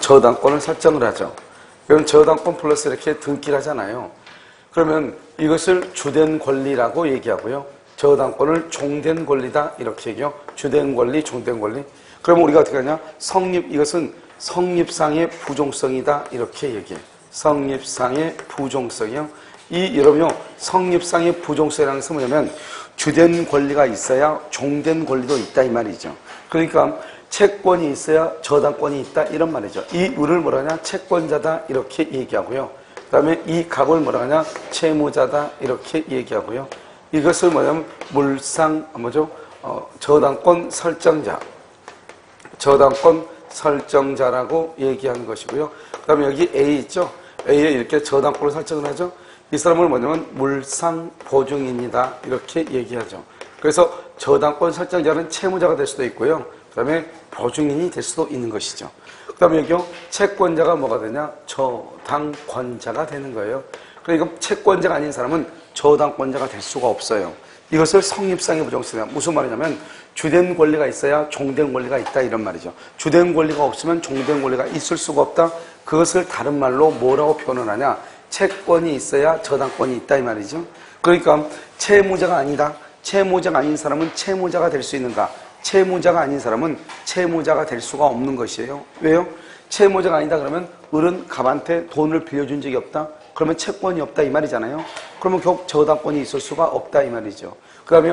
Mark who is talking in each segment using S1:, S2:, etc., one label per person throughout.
S1: 저당권을 설정을 하죠. 그럼 저당권 플러스 이렇게 등기를 하잖아요. 그러면 이것을 주된 권리라고 얘기하고요. 저당권을 종된 권리다 이렇게 얘기해요. 주된 권리, 종된 권리. 그러면 우리가 어떻게 하냐? 이것은 성립상의 부종성이다 이렇게 얘기해요. 성립상의 부종성이요. 여러분요, 성립상의 부종성이라는 것은 뭐냐면 주된 권리가 있어야 종된 권리도 있다 이 말이죠. 그러니까 채권이 있어야 저당권이 있다 이런 말이죠. 이 을을 뭐라 하냐? 채권자다 이렇게 얘기하고요. 그 다음에 이 갑을 뭐라 하냐? 채무자다 이렇게 얘기하고요. 이것을 뭐냐면 저당권 설정자, 저당권 설정자라고 얘기하는 것이고요. 그 다음에 여기 A 있죠? A에 이렇게 저당권을 설정을 하죠. 이 사람을 뭐냐면 물상보증인이다 이렇게 얘기하죠. 그래서 저당권 설정자는 채무자가 될 수도 있고요. 그 다음에 보증인이 될 수도 있는 것이죠. 그 다음에 여기요, 채권자가 뭐가 되냐? 저당권자가 되는 거예요. 그러니까 채권자가 아닌 사람은 저당권자가 될 수가 없어요. 이것을 성립상의 부종성이다. 무슨 말이냐면 주된 권리가 있어야 종된 권리가 있다 이런 말이죠. 주된 권리가 없으면 종된 권리가 있을 수가 없다. 그것을 다른 말로 뭐라고 표현을 하냐? 채권이 있어야 저당권이 있다 이 말이죠. 그러니까 채무자가 아니다. 채무자가 아닌 사람은 채무자가 될 수 있는가? 채무자가 아닌 사람은 채무자가 될 수가 없는 것이에요. 왜요? 채무자가 아니다 그러면 을은 갑한테 돈을 빌려준 적이 없다. 그러면 채권이 없다 이 말이잖아요. 그러면 결국 저당권이 있을 수가 없다 이 말이죠. 그 다음에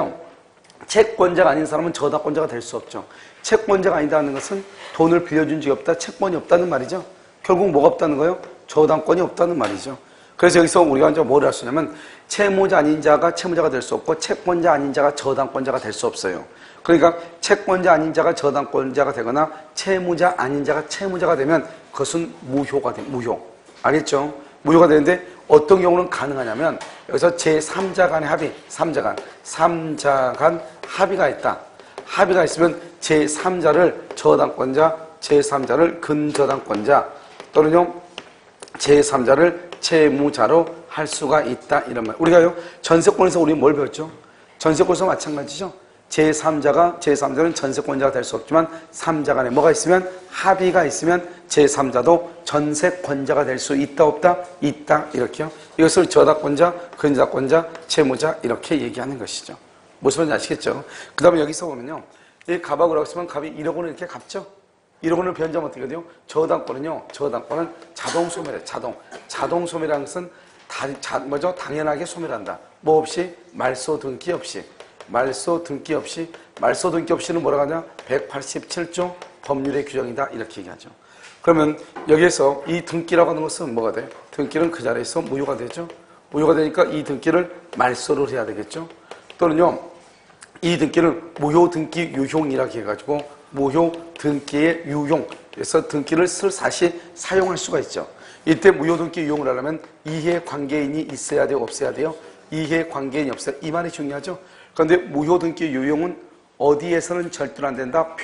S1: 채권자가 아닌 사람은 저당권자가 될 수 없죠. 채권자가 아니다는 것은 돈을 빌려준 적이 없다. 채권이 없다는 말이죠. 결국 뭐가 없다는 거예요? 저당권이 없다는 말이죠. 그래서 여기서 우리가 이제 뭘 할 수 있냐면 채무자 아닌 자가 채무자가 될 수 없고 채권자 아닌 자가 저당권자가 될 수 없어요. 그러니까 채권자 아닌 자가 저당권자가 되거나 채무자 아닌 자가 채무자가 되면 그것은 무효가 돼. 무효. 알겠죠? 무효가 되는데 어떤 경우는 가능하냐면 여기서 제3자 간의 합의, 3자 간 합의가 있다. 합의가 있으면 제3자를 저당권자, 제3자를 근저당권자 또는요 제3자를 채무자로 할 수가 있다 이런 말. 우리가요 전세권에서 우리 뭘 배웠죠? 전세권에서 마찬가지죠. 제3자는 전세권자가 될 수 없지만 3자 간에 뭐가 있으면 합의가 있으면 제3자도 전세권자가 될 수 있다 없다? 있다 이렇게요. 이것을 저당권자, 근저당권자, 채무자 이렇게 얘기하는 것이죠. 무슨 말인지 아시겠죠? 그 다음에 여기서 보면요. 이 갑하고 라고 쓰면 갑이 1억 원을 이렇게 갚죠. 1억 원을 변제하면 어떻게 돼요? 저당권은 자동 소멸해요. 자동 소멸이라는 것은 당연하게 소멸한다. 뭐 없이? 말소 등기 없이. 말소 등기 없이는 뭐라고 하냐? 187조 법률의 규정이다 이렇게 얘기하죠. 그러면 여기에서 이 등기라고 하는 것은 뭐가 돼? 등기는 그 자리에서 무효가 되죠. 무효가 되니까 이 등기를 말소를 해야 되겠죠. 또는요 이 등기를 무효등기 유효이라고 해가지고 무효등기의 유효, 그래서 등기를 다시 사용할 수가 있죠. 이때 무효등기 유효를 하려면 이해관계인이 있어야 돼요? 없어야 돼요? 이해관계인이 없어요. 이 말이 중요하죠. 그런데 무효등기 유효는 어디에서는 절대로 안 된다?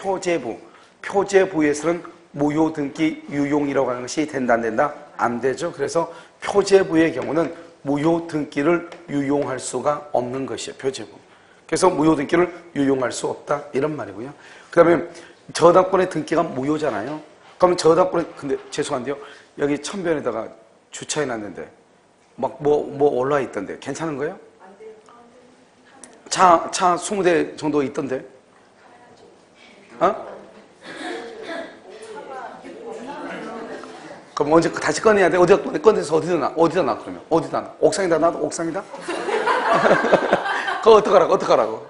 S1: 표제부에서는 무효등기 유효이라고 하는 것이 된다 안 된다? 안 되죠. 그래서 표제부의 경우는 무효등기를 유용할 수가 없는 것이에요. 표제부. 그래서 무효등기를 유용할 수 없다 이런 말이고요. 그 다음에 저당권의 등기가 무효잖아요. 그러면 근데 죄송한데요. 여기 천변에다가 주차해놨는데 막 뭐 올라와 있던데 괜찮은 거예요? 차 20대 정도 있던데. 어? 그럼 언제 다시 꺼내야 돼? 꺼내서 어디다 놔 그러면? 어디다 놔? 옥상에다 놔도 옥상이다? 그거 어떡하라고?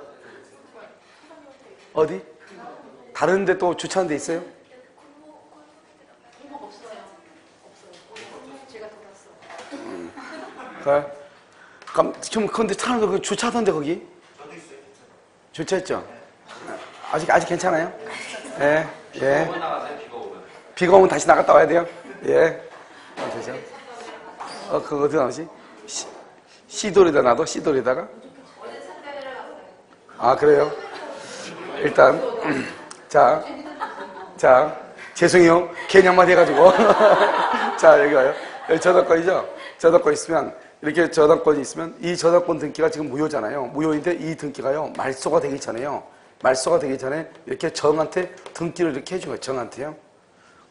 S1: 어디? 다른 데 또 주차하는 데 있어요? 그래? 그럼 근데 차는 거 주차하던데 거기? 주차했죠? 아직 괜찮아요? 예. 비가 오면 다시 나갔다 와야 돼요? 예. 되죠? 그거 어디 나오지? 시돌에다 놔둬? 시돌에다가? 아, 그래요? 일단, 자, 죄송해요. 괜히 한마디 해가지고. 자, 여기 와요. 여기 저당권이죠? 저당권 있으면, 이렇게 저당권이 있으면, 이 저당권 등기가 지금 무효잖아요. 무효인데 이 등기가요, 말소가 되기 전에 이렇게 정한테 등기를 이렇게 해준 거예요. 정한테요.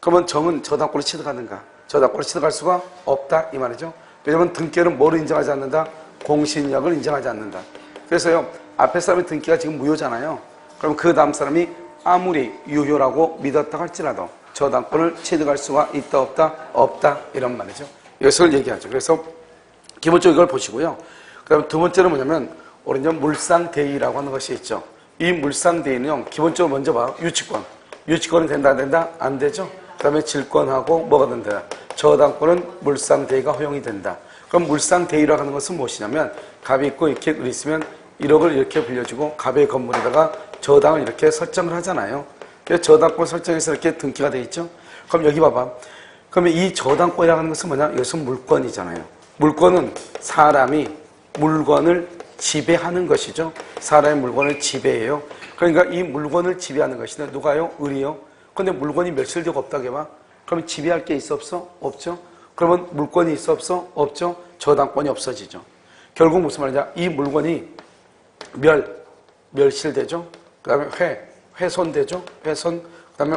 S1: 그러면 정은 저당권을 취득하는가? 저당권을 취득할 수가 없다 이 말이죠. 왜냐하면 등기는 뭐를 인정하지 않는다? 공신력을 인정하지 않는다. 그래서요, 앞에 사람의 등기가 지금 무효잖아요. 그럼 그 다음 사람이 아무리 유효라고 믿었다 할지라도 저당권을 취득할 수가 있다 없다? 없다 이런 말이죠. 이것을 얘기하죠. 그래서 기본적으로 이걸 보시고요. 그 다음에 두 번째는 뭐냐면 우리 이제 물상대의라고 하는 것이 있죠. 이 물상대의는요, 기본적으로 먼저 봐. 유치권. 유치권이 된다 안 된다? 안 되죠. 그 다음에 질권하고 뭐가 된다? 저당권은 물상대의가 허용이 된다. 그럼 물상대의라고 하는 것은 무엇이냐면 갑이 있고 이렇게 을이 있으면 1억을 이렇게 빌려주고 갑의 건물에다가 저당을 이렇게 설정을 하잖아요. 그래서 저당권 설정해서 이렇게 등기가 돼 있죠. 그럼 여기 봐봐. 그러면 이 저당권이라고 하는 것은 뭐냐? 이것은 물권이잖아요. 물권은 사람이 물건을 지배하는 것이죠. 사람의 물건을 지배해요. 그러니까 이 물건을 지배하는 것이는 누가요? 을이요. 근데 물건이 멸실되고 없다고 해봐. 그러면 지배할 게 있어 없어? 없죠. 그러면 물건이 있어 없어? 없죠. 저당권이 없어지죠. 결국 무슨 말이냐? 이 물건이 멸실되죠. 그 다음에 훼손되죠. 훼손, 그 다음에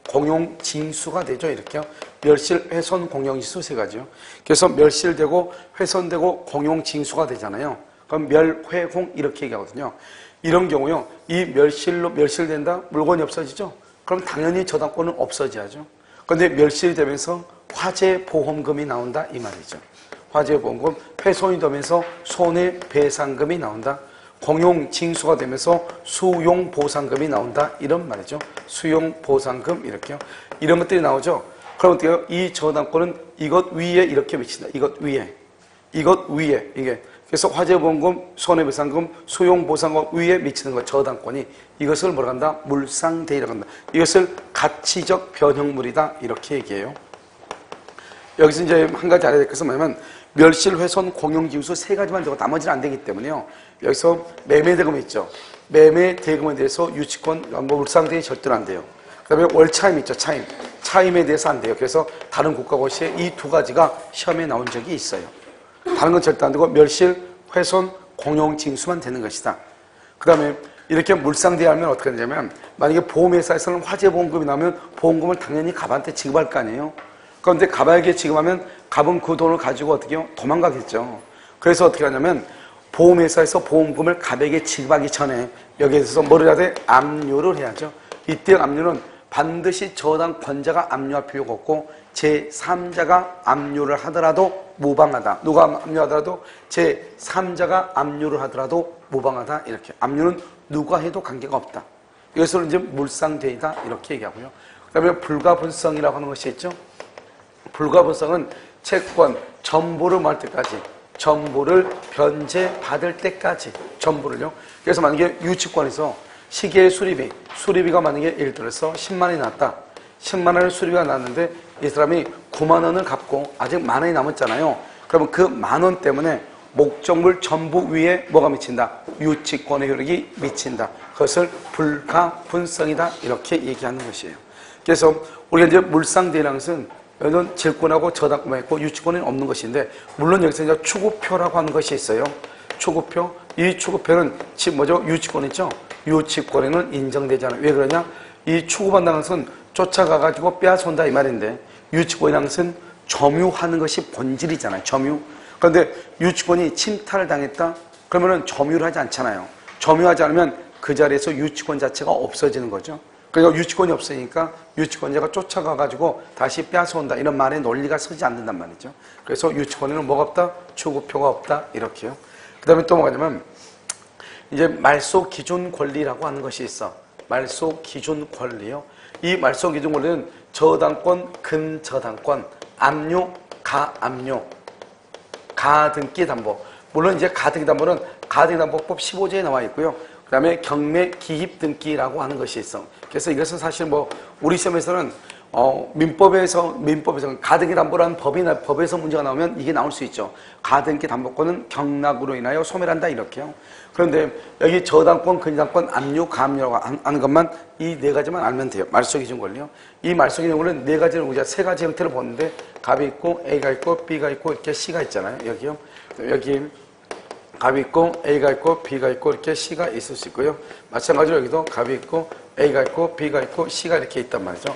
S1: 공용징수가 되죠. 이렇게요. 멸실, 훼손, 공용징수 세 가지요. 그래서 멸실되고 훼손되고 공용징수가 되잖아요. 그럼 멸회공 이렇게 얘기하거든요. 이런 경우요, 이 멸실된다? 물건이 없어지죠? 그럼 당연히 저당권은 없어져야죠. 그런데 멸실이 되면서 화재보험금이 나온다 이 말이죠. 화재보험금, 훼손이 되면서 손해배상금이 나온다. 공용징수가 되면서 수용보상금이 나온다 이런 말이죠. 수용보상금 이렇게요. 이런 것들이 나오죠. 그럼 어때요? 이 저당권은 이것 위에 이렇게 미친다. 이것 위에 이게 그래서 화재보험금, 손해배상금, 수용보상금 위에 미치는 것 저당권이 이것을 뭐라 한다? 물상대의라고 한다. 이것을 가치적 변형물이다 이렇게 얘기해요. 여기서 이제 한 가지 알아야 될 것은 뭐냐면 멸실, 훼손, 공용징수 세 가지만 되고 나머지는 안 되기 때문에요. 여기서 매매대금 있죠. 매매대금에 대해서 유치권, 물상대의 절대로 안 돼요. 그 다음에 월차임 있죠. 차임에 대해서 안 돼요. 그래서 다른 국가고시에 이 두 가지가 시험에 나온 적이 있어요. 다른 건 절대 안 되고 멸실, 훼손, 공용징수만 되는 것이다. 그 다음에 이렇게 물상대의 하면 어떻게 되냐면 만약에 보험회사에서는 화재보험금이 나오면 보험금을 당연히 갑한테 지급할 거 아니에요. 그런데 갑에게 지급하면 갑은 그 돈을 가지고 어떻게 해요? 도망가겠죠. 그래서 어떻게 하냐면 보험회사에서 보험금을 갑에게 지급하기 전에 여기에 대해서 뭐를 해야 돼? 압류를 해야죠. 이때 압류는 반드시 저당권자가 압류할 필요가 없고 제3자가 압류를 하더라도 무방하다. 누가 압류하더라도 제3자가 압류를 하더라도 무방하다. 이렇게. 압류는 누가 해도 관계가 없다. 이것을 이제 물상대의다. 이렇게 얘기하고요. 그 다음에 불가분성이라고 하는 것이 있죠. 불가분성은 채권, 전부를 말 때까지, 전부를 변제받을 때까지, 전부를요. 그래서 만약에 유치권에서 시계의 수리비가 만약에 예를 들어서 10만 원이 났다. 10만 원의 수리비가 났는데 이 사람이 9만 원을 갚고 아직 만 원이 남았잖아요. 그러면 그 만 원 때문에 목적물 전부 위에 뭐가 미친다? 유치권의 효력이 미친다. 그것을 불가분성이다. 이렇게 얘기하는 것이에요. 그래서 우리가 이제 물상대의라는 것은 여기는 질권하고 저당권만 있고 유치권은 없는 것인데 물론 여기서 이제 추구표라고 하는 것이 있어요. 추구표. 이 추구표는 뭐죠? 유치권 있죠? 유치권에는 인정되지 않아요. 왜 그러냐? 이 추구받는 것은 쫓아가가지고 빼앗아온다 이 말인데 유치권이라는 것은 점유하는 것이 본질이잖아요. 점유. 그런데 유치권이 침탈을 당했다? 그러면은 점유를 하지 않잖아요. 점유하지 않으면 그 자리에서 유치권 자체가 없어지는 거죠. 그러니까 유치권이 없으니까 유치권자가 쫓아가가지고 다시 빼앗아온다. 이런 말에 논리가 서지 않는단 말이죠. 그래서 유치권에는 뭐가 없다? 추구표가 없다. 이렇게요. 그 다음에 또 뭐냐면 이제 말소 기준 권리라고 하는 것이 있어. 말소 기준 권리요. 이 말소 기준 권리는 저당권, 근저당권, 압류, 가압류, 가등기 담보. 물론 이제 가등기 담보는 가등기 담보법 15조에 나와 있고요. 그 다음에 경매 기입 등기라고 하는 것이 있어. 그래서 이것은 사실 뭐 우리 시험에서는 민법에서 가등기 담보라는 법에서 문제가 나오면 이게 나올 수 있죠. 가등기 담보권은 경락으로 인하여 소멸한다 이렇게요. 그런데 여기 저당권, 근저당권, 압류, 가압류라고 하는 것만 이 네 가지만 알면 돼요. 말소 기준 권리요. 이 말소 기준 권리는 네 가지를 우리가 세 가지 형태를 보는데 갑이 있고 A가 있고 B가 있고 이렇게 C가 있잖아요. 여기요. 여기 갑이 있고 A가 있고 B가 있고 이렇게 C가 있을 수 있고요. 마찬가지로 여기도 갑이 있고 A가 있고 B가 있고 C가 이렇게 있단 말이죠.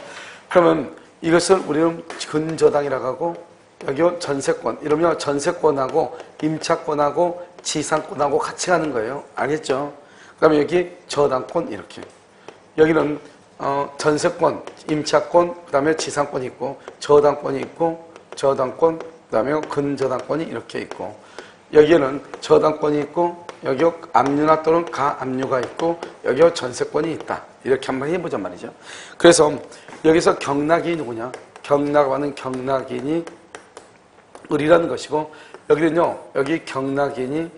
S1: 그러면 이것을 우리는 근저당이라고 하고, 여기 전세권, 이러면 전세권하고 임차권하고 지상권하고 같이 가는 거예요. 알겠죠? 그 다음에 여기 저당권 이렇게. 여기는 전세권, 임차권, 그 다음에 지상권이 있고, 저당권이 있고, 저당권, 그 다음에 근저당권이 이렇게 있고, 여기에는 저당권이 있고, 여기 압류나 또는 가압류가 있고, 여기 전세권이 있다. 이렇게 한번 해보자 말이죠. 그래서 여기서 경락이 누구냐? 경락하고 하는 경락인이 을이라는 것이고, 여기는요, 여기 경락인이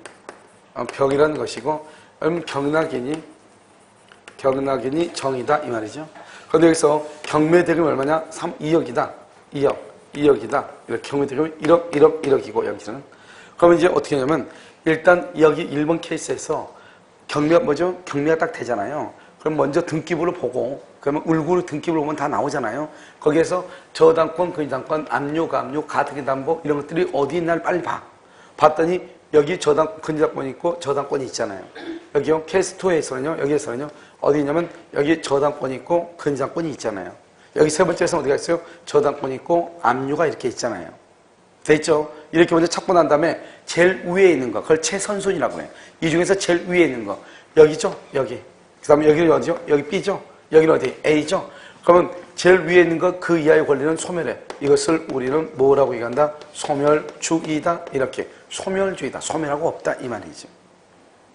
S1: 벽이라는 것이고, 그럼 경락인이 정이다 이 말이죠. 그런데 여기서 경매대금이 얼마냐? 2억이다. 2억이다. 이렇게 경매대금이 1억이고 여기서는. 그러면 이제 어떻게 하냐면 일단 여기 1번 케이스에서 경매가 뭐죠? 경매가 딱 되잖아요. 그럼 먼저 등기부를 보고, 그러면 울구로 등기부를 보면 다 나오잖아요. 거기에서 저당권, 근저당권, 압류, 가압류, 가등기담보 이런 것들이 어디 있나를 빨리 봐. 봤더니 여기 근저당권이 있고 저당권이 있잖아요. 여기요 케이스 2에서는요, 여기에서는요 어디 있냐면 여기 저당권이 있고 근저당권이 있잖아요. 여기 세 번째에서는 어디가 있어요? 저당권이 있고 압류가 이렇게 있잖아요. 됐죠? 이렇게 먼저 찾고 난 다음에 제일 위에 있는 거, 그걸 최선순위라고 해요. 이 중에서 제일 위에 있는 거 여기죠? 여기. 그 다음에 여기는 어디죠? 여기 B죠? 여기는 어디? A죠? 그러면 제일 위에 있는 거 그 이하의 권리는 소멸해. 이것을 우리는 뭐라고 얘기한다? 소멸주의다. 이렇게. 소멸주의다. 소멸하고 없다. 이 말이죠.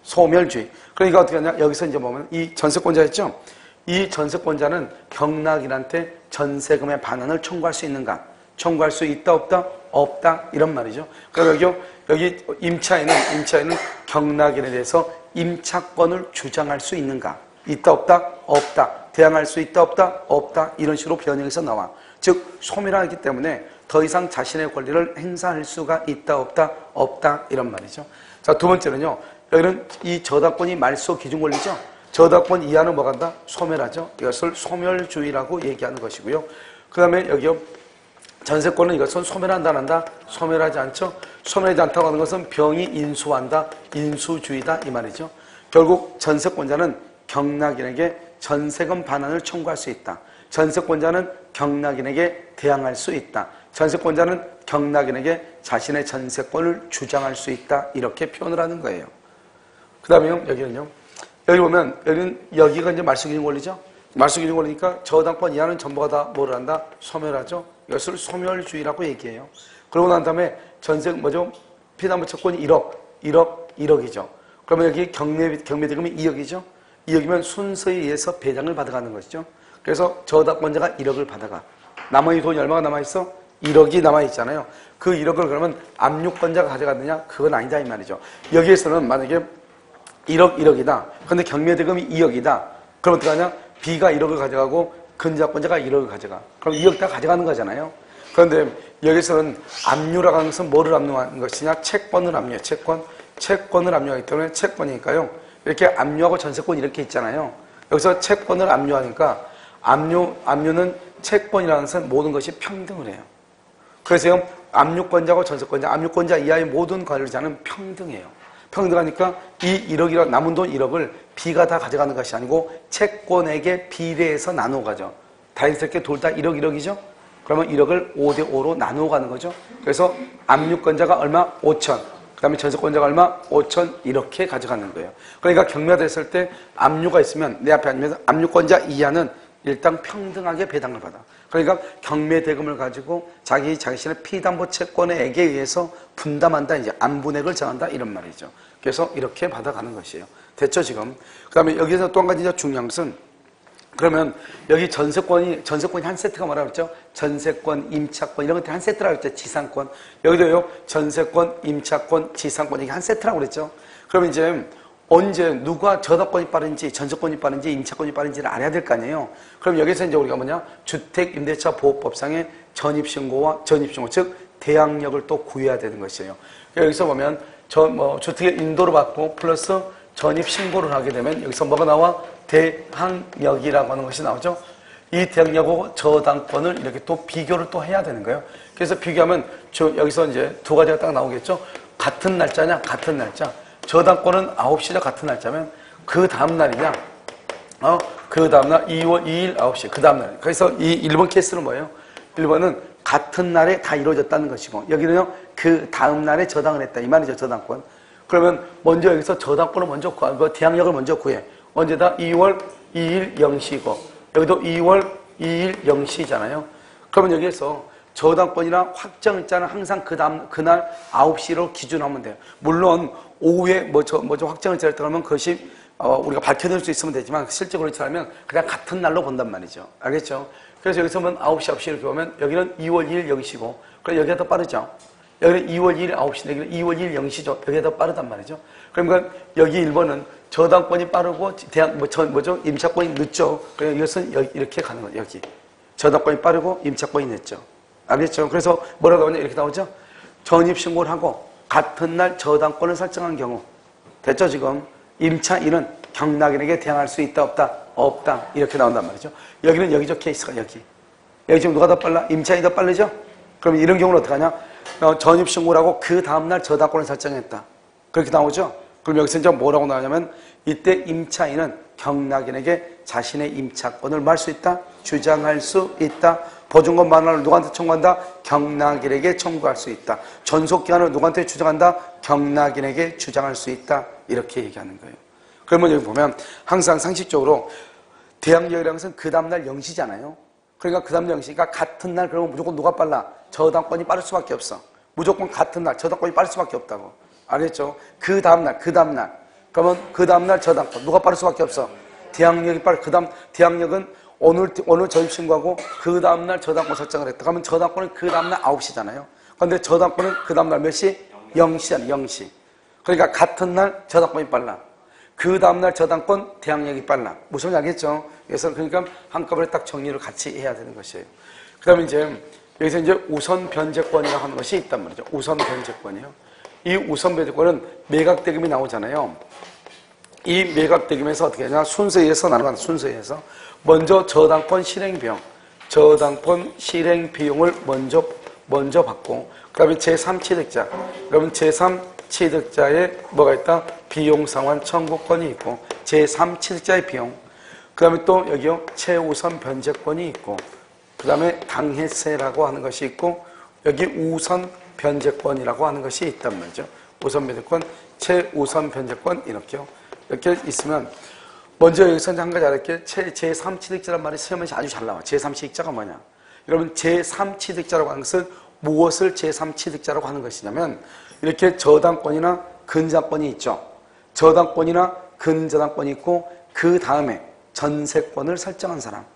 S1: 소멸주의. 그러니까 어떻게 하냐? 여기서 이제 보면 이 전세권자였죠? 이 전세권자는 경락인한테 전세금의 반환을 청구할 수 있는가? 청구할 수 있다, 없다? 없다. 이런 말이죠. 그럼 여기 임차인은 경락인에 대해서 임차권을 주장할 수 있는가? 있다, 없다? 없다. 대항할 수 있다, 없다? 없다. 이런 식으로 변형해서 나와. 즉, 소멸하기 때문에 더 이상 자신의 권리를 행사할 수가 있다, 없다? 없다. 이런 말이죠. 자, 두 번째는요. 여기는 이 저당권이 말소 기준 권리죠. 저당권 이하는 뭐 간다? 소멸하죠. 이것을 소멸주의라고 얘기하는 것이고요. 그 다음에 여기요. 전세권은 이것은 소멸한다, 안 한다? 소멸하지 않죠. 소멸하지 않다고 하는 것은 병이 인수한다, 인수주의다 이 말이죠. 결국 전세권자는 경락인에게 전세금 반환을 청구할 수 있다. 전세권자는 경락인에게 대항할 수 있다. 전세권자는 경락인에게 자신의 전세권을 주장할 수 있다. 이렇게 표현을 하는 거예요. 그 다음에요, 여기는요. 여기 보면, 여기가 이제 말소기준 권리죠? 말소기준 권리니까 저당권 이하는 전부가 다 뭐를 한다? 소멸하죠? 이것을 소멸주의라고 얘기해요. 그러고 난 다음에 전세, 피담보 채권이 1억이죠. 그러면 여기 경매대금이 2억이죠? 2억이면 순서에 의해서 배당을 받아가는 것이죠. 그래서 저당권자가 1억을 받아가. 나머지 돈이 얼마가 남아있어? 1억이 남아있잖아요. 그 1억을 그러면 압류권자가 가져갔느냐? 그건 아니다 이 말이죠. 여기에서는 만약에 1억이다. 근데 경매대금이 2억이다. 그럼 어떡하냐? B가 1억을 가져가고 근저당권자가 1억을 가져가. 그럼 2억 다 가져가는 거잖아요. 그런데 여기서는 압류라고 하는 것은 뭐를 압류하는 것이냐? 채권을 압류해. 채권을 압류하기 때문에 채권이니까요. 이렇게 압류하고 전세권 이렇게 있잖아요. 여기서 채권을 압류하니까 압류는 채권이라는 것은 모든 것이 평등을 해요. 그래서 압류권자하고 전세권자, 압류권자 이하의 모든 관리자는 평등해요. 평등하니까 이 1억이라 남은 돈 1억을 B가 다 가져가는 것이 아니고 채권에게 비례해서 나누어 가죠. 다행스럽게 둘 다 1억이죠? 그러면 1억을 5대5로 나누어 가는 거죠. 그래서 압류권자가 얼마? 5천. 그 다음에 전세권자가 얼마? 5천. 이렇게 가져가는 거예요. 그러니까 경매가 됐을 때 압류가 있으면 내 앞에 앉으면서 압류권자 이하는 일단 평등하게 배당을 받아. 그러니까 경매대금을 가지고 자신의 피담보 채권에게 의해서 분담한다, 이제 안분액을 정한다 이런 말이죠. 그래서 이렇게 받아가는 것이에요. 됐죠 지금? 그 다음에 여기서 또 한 가지 중요한 것은 그러면 여기 전세권이 한 세트가 뭐라고 했죠? 전세권, 임차권 이런 것들이 한 세트라고 했죠. 지상권. 여기도요. 전세권, 임차권, 지상권 이게 한 세트라고 그랬죠. 그러면 이제 언제 누가 저당권이 빠른지 전세권이 빠른지 임차권이 빠른지를 알아야 될 거 아니에요. 그럼 여기서 이제 우리가 뭐냐? 주택임대차보호법상의 전입신고 즉 대항력을 또 구해야 되는 것이에요. 여기서 보면 주택의 인도를 받고 플러스 전입신고를 하게 되면 여기서 뭐가 나와? 대항력이라고 하는 것이 나오죠. 이 대항력하고 저당권을 이렇게 또 비교를 또 해야 되는 거예요. 그래서 비교하면 여기서 이제 두 가지가 딱 나오겠죠. 같은 날짜냐? 같은 날짜. 저당권은 9시가 같은 날짜면 그 다음 날이냐? 그 다음 날 2월 2일 9시 그 다음 날. 그래서 이 1번 케이스는 뭐예요? 1번은 같은 날에 다 이루어졌다는 것이고 여기는요 그 다음 날에 저당을 했다 이 말이죠. 저당권. 그러면 먼저 여기서 저당권을 먼저 구하고 대항력을 먼저 구해. 언제다? 2월 2일 0시고 여기도 2월 2일 0시잖아요. 그러면 여기에서 저당권이나 확정일자는 항상 그날 9시로 기준하면 돼요. 물론 오후에 확정일자를 떠나면 그것이 우리가 밝혀낼 수 있으면 되지만 실제 그렇지 않으면 그냥 같은 날로 본단 말이죠. 알겠죠? 그래서 여기서 보면 9시, 9시 이렇게 보면 여기는 2월 2일 0시고 그래서 여기가 더 빠르죠. 여기는 2월 2일 9시, 여기는 2월 2일 0시죠. 여기가 더 빠르단 말이죠. 그러니까 여기 1번은 저당권이 빠르고 임차권이 늦죠. 그래서 이것은 이렇게 가는 거예요. 여기. 저당권이 빠르고 임차권이 늦죠. 알겠죠? 그래서 뭐라고 나오냐? 이렇게 나오죠? 전입신고를 하고 같은 날 저당권을 설정한 경우. 됐죠, 지금? 임차인은 경락인에게 대항할 수 있다, 없다? 없다. 이렇게 나온단 말이죠. 여기는 여기죠, 케이스가 여기. 여기 지금 누가 더 빨라? 임차인이 더 빠르죠? 그럼 이런 경우는 어떡하냐? 전입신고를 하고 그 다음날 저당권을 설정했다. 그렇게 나오죠? 그럼 여기서 이제 뭐라고 나오냐면 이때 임차인은 경락인에게 자신의 임차권을 뭐 할 수 있다? 주장할 수 있다. 보증권 반환을 누구한테 청구한다? 경락인에게 청구할 수 있다. 전속기한을 누구한테 주장한다? 경락인에게 주장할 수 있다. 이렇게 얘기하는 거예요. 그러면 여기 보면 항상 상식적으로 대항력이라는 것은 그 다음날 0시잖아요. 그러니까 그 다음날 0시니까 같은 날 그러면 무조건 누가 빨라? 저당권이 빠를 수밖에 없어. 무조건 같은 날 저당권이 빠를 수밖에 없다고. 알겠죠? 그 다음날. 그러면 그 다음날 저당권. 누가 빠를 수밖에 없어? 대항력이 빠르. 대항력은 오늘 전입신고하고 그 다음날 저당권 설정을 했다. 그러면 저당권은 그 다음날 9시잖아요. 그런데 저당권은 그 다음날 몇 시? 0시잖아요. 0시. 그러니까 같은 날 저당권이 빨라. 그 다음날 저당권 대항력이 빨라. 무슨 말인지 알겠죠? 그래서 그러니까 한꺼번에 딱 정리를 같이 해야 되는 것이에요. 그 다음에 이제 여기서 이제 우선 변제권이라고 하는 것이 있단 말이죠. 우선 변제권이요. 이 우선 변제권은 매각대금이 나오잖아요. 이 매각대금에서 어떻게 하냐? 순서에서 나눠간다. 순서에서. 먼저 저당권 실행비용. 저당권 실행비용을 먼저 받고, 그 다음에 제3취득자. 그러면 제3취득자에 뭐가 있다? 비용상환 청구권이 있고, 제3취득자의 비용. 그 다음에 또 여기요. 최우선 변제권이 있고, 그 다음에 당해세라고 하는 것이 있고, 여기 우선 변제권이라고 하는 것이 있단 말이죠. 우선 변제권, 최우선 변제권 이렇게요. 이렇게 있으면 먼저 여기서 한 가지 알을게요. 제3취득자란 말이 시험에 아주 잘 나와. 제3취득자가 뭐냐? 여러분 제3취득자라고 하는 것은 무엇을 제3취득자라고 하는 것이냐면 이렇게 저당권이나 근저당권이 있죠. 저당권이나 근저당권이 있고 그 다음에 전세권을 설정한 사람.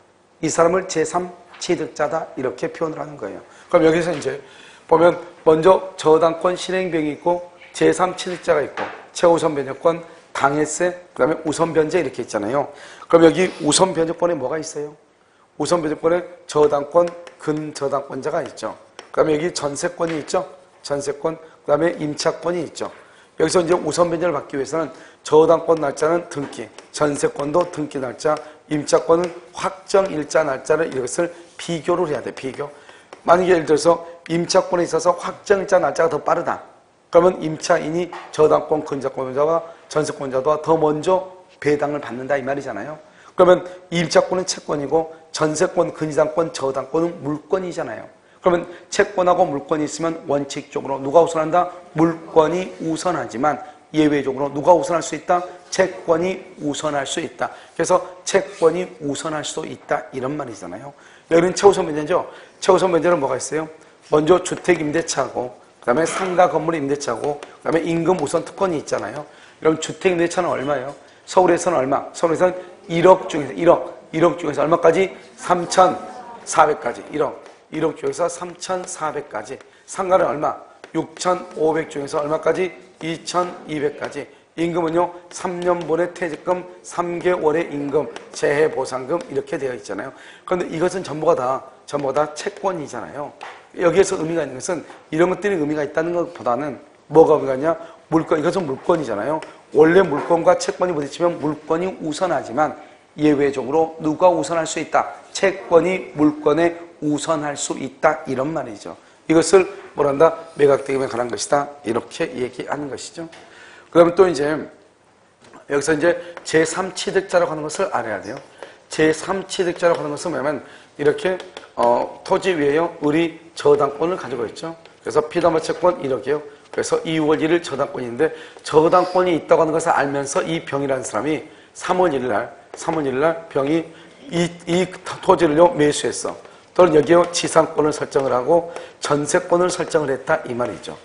S1: 이 사람을 제3취득자다 이렇게 표현을 하는 거예요. 그럼 여기서 이제 보면 먼저 저당권 실행비용이 있고 제3취득자가 있고 최우선 변제권, 당해세, 그 다음에 우선 변제 이렇게 있잖아요. 그럼 여기 우선 변제권에 뭐가 있어요? 우선 변제권에 저당권, 근저당권자가 있죠. 그 다음에 여기 전세권이 있죠. 전세권, 그 다음에 임차권이 있죠. 여기서 이제 우선 변제를 받기 위해서는 저당권 날짜는 등기, 전세권도 등기 날짜, 임차권은 확정일자 날짜를 이것을 비교를 해야 돼. 비교. 만약에 예를 들어서 임차권에 있어서 확정일자 날짜가 더 빠르다. 그러면 임차인이 저당권, 근저당권자와 전세권자와 더 먼저 배당을 받는다 이 말이잖아요. 그러면 임차권은 채권이고 전세권, 근저당권, 저당권은 물권이잖아요. 그러면 채권하고 물권이 있으면 원칙적으로 누가 우선한다? 물권이 우선하지만 예외적으로 누가 우선할 수 있다? 채권이 우선할 수 있다. 그래서 채권이 우선할 수 있다 이런 말이잖아요. 여기는 최우선 변제죠. 최우선 변제는 뭐가 있어요? 먼저 주택 임대차고 그 다음에 상가 건물 임대차고 그 다음에 임금 우선 특권이 있잖아요. 그럼 주택 임대차는 얼마예요? 서울에서는 얼마? 서울에서는 1억 중에서 1억 중에서 얼마까지? 3,400까지 1억 중에서 3,400까지. 상가는 얼마? 6,500 중에서 얼마까지? 2,200까지. 임금은요 3년분의 퇴직금, 3개월의 임금, 재해보상금 이렇게 되어 있잖아요. 그런데 이것은 전부가 다 채권이잖아요. 여기에서 의미가 있는 것은 이런 것들이 의미가 있다는 것보다는 뭐가 의미가 있냐? 물권, 이것은 물권이잖아요. 원래 물권과 채권이 부딪히면 물권이 우선하지만 예외적으로 누가 우선할 수 있다? 채권이 물권에 우선할 수 있다 이런 말이죠. 이것을 뭐란다? 매각대금에 관한 것이다 이렇게 얘기하는 것이죠. 그 다음에 또 이제 여기서 이제 제3취득자라고 하는 것을 알아야 돼요. 제3취득자라고 하는 것은 뭐냐면 이렇게 토지 위에요. 우리 저당권을 가지고 있죠. 그래서 피담보 채권 1억이에요. 그래서 2월 1일 저당권인데 저당권이 있다고 하는 것을 알면서 이 병이라는 사람이 3월 1일 날 병이 이 토지를요 매수했어. 또는 여기에 지상권을 설정을 하고 전세권을 설정을 했다 이 말이죠.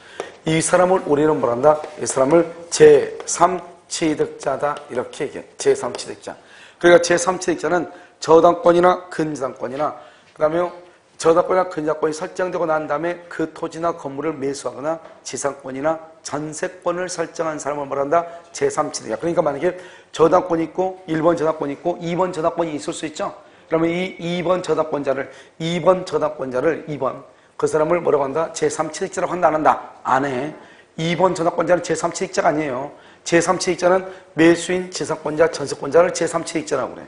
S1: 이 사람을 우리는 뭐란다? 이 사람을 제3취득자다 이렇게 얘기해. 제3취득자. 그러니까 제3취득자는 저당권이나 근저당권이나 그 다음에 저당권이나 근저당권이 설정되고 난 다음에 그 토지나 건물을 매수하거나 지상권이나 전세권을 설정한 사람을 말한다? 제3취득자. 그러니까 만약에 저당권이 있고 1번 저당권이 있고 2번 저당권이 있을 수 있죠. 그러면 이 2번 저당권자를 2번 그 사람을 뭐라고 한다? 제3취득자라고 한다 안 한다? 안 해. 2번 저당권자는 제3취득자가 아니에요. 제3취득자는 매수인, 지상권자, 전세권자를 제3취득자라고 그래.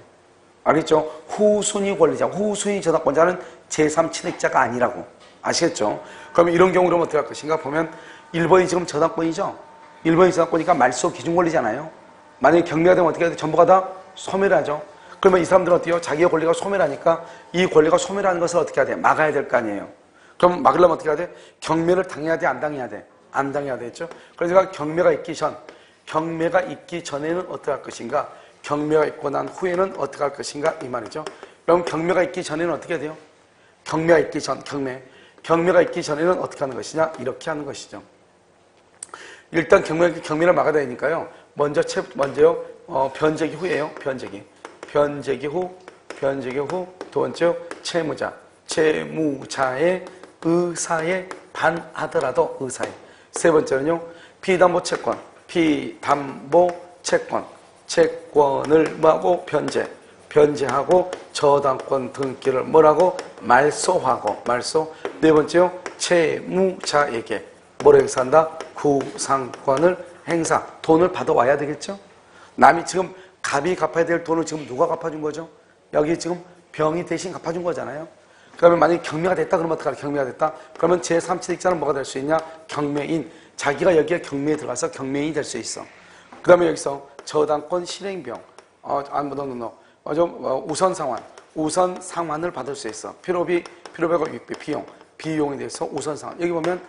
S1: 알겠죠? 후순위 권리자, 후순위 저당권자는 제3취득자가 아니라고. 아시겠죠? 그러면 이런 경우로 어떻게 할 것인가? 보면 1번이 지금 저당권이죠? 1번이 저당권이니까 말소 기준 권리잖아요. 만약에 경매가 되면 어떻게 해야 돼? 전부가 다 소멸하죠. 그러면 이 사람들은 어때요? 자기의 권리가 소멸하니까 이 권리가 소멸하는 것을 어떻게 해야 돼? 막아야 될 거 아니에요. 그럼 막으려면 어떻게 해야 돼? 경매를 당해야 돼? 안 당해야 돼? 안 당해야 되겠죠? 그러니까 경매가 있기 전에는 어떻게 할 것인가? 경매가 있고 난 후에는 어떻게 할 것인가? 이 말이죠. 그럼 경매가 있기 전에는 어떻게 해야 돼요? 경매가 있기 전에는 어떻게 하는 것이냐? 이렇게 하는 것이죠. 일단 경매를 막아야 되니까요. 먼저요, 변제기 후에요. 변제기 후, 두 번째요, 채무자의 의사에 반하더라도 의사에. 세 번째는요, 피담보 채권을 뭐하고 변제하고 저당권 등기를 뭐라고 말소. 네 번째요, 채무자에게 뭐를 행사한다? 구상권을 행사. 돈을 받아와야 되겠죠? 남이 지금 갑이 갚아야 될 돈을 지금 누가 갚아준 거죠? 여기 지금 병이 대신 갚아준 거잖아요. 그러면 만약에 경매가 됐다 그러면 어떡하나? 경매가 됐다 그러면 제3취득자는 뭐가 될 수 있냐? 경매인. 자기가 여기에 경매에 들어가서 경매인이 될 수 있어. 그 다음에 여기서 저당권 실행비용 우선 상환을 받을 수 있어. 필요비가 비용에 대해서 우선 상환. 여기 보면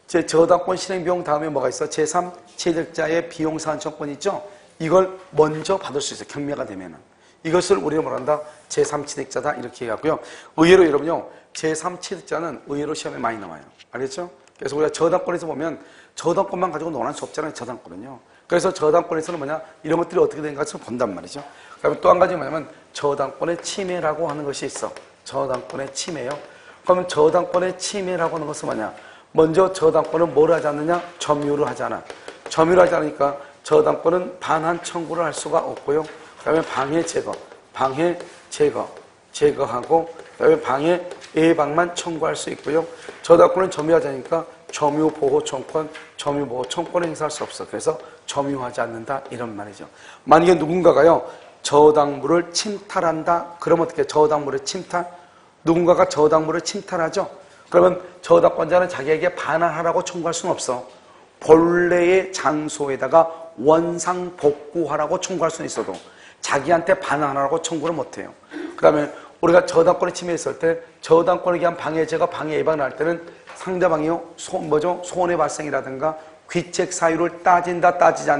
S1: 제 저당권 실행비용 다음에 뭐가 있어? 제3취득자의 비용 상환청권 있죠? 이걸 먼저 받을 수 있어요. 경매가 되면은. 이것을 우리는 뭐란다? 제3취득자다 이렇게 얘기하고요. 의외로 여러분요, 제3취득자는 의외로 시험에 많이 나와요. 알겠죠? 그래서 우리가 저당권에서 보면 저당권만 가지고 논할 수 없잖아요. 저당권은요. 그래서 저당권에서는 뭐냐? 이런 것들이 어떻게 되는가 좀 본단 말이죠. 그다음에 또 한 가지 뭐냐면 저당권의 침해라고 하는 것이 있어. 저당권의 침해요. 그러면 저당권의 침해라고 하는 것은 뭐냐? 먼저 저당권은 뭘 하지 않느냐? 점유를 하지 않아. 점유를 하지 않으니까 저당권은 반환 청구를 할 수가 없고요. 그 다음에 방해 제거하고 그 다음에 방해 예방만 청구할 수 있고요. 저당권은 점유하지 않으니까 점유보호청권을 행사할 수 없어. 그래서 점유하지 않는다 이런 말이죠. 만약에 누군가가요 저당물을 침탈한다 그러면 어떻게? 저당물의 침탈? 누군가가 저당물을 침탈하죠. 그러면 저당권자는 자기에게 반환하라고 청구할 수는 없어. 본래의 장소에다가 원상 복구하라고 청구할 수는 있어도 자기한테 반환하라고 청구를 못해요. 그 다음에 우리가 저당권에 침해했을 때 저당권에 의한 방해제가 방해 예방을 할 때는 상대방이요 손해 발생이라든가 귀책 사유를 따진다 따지지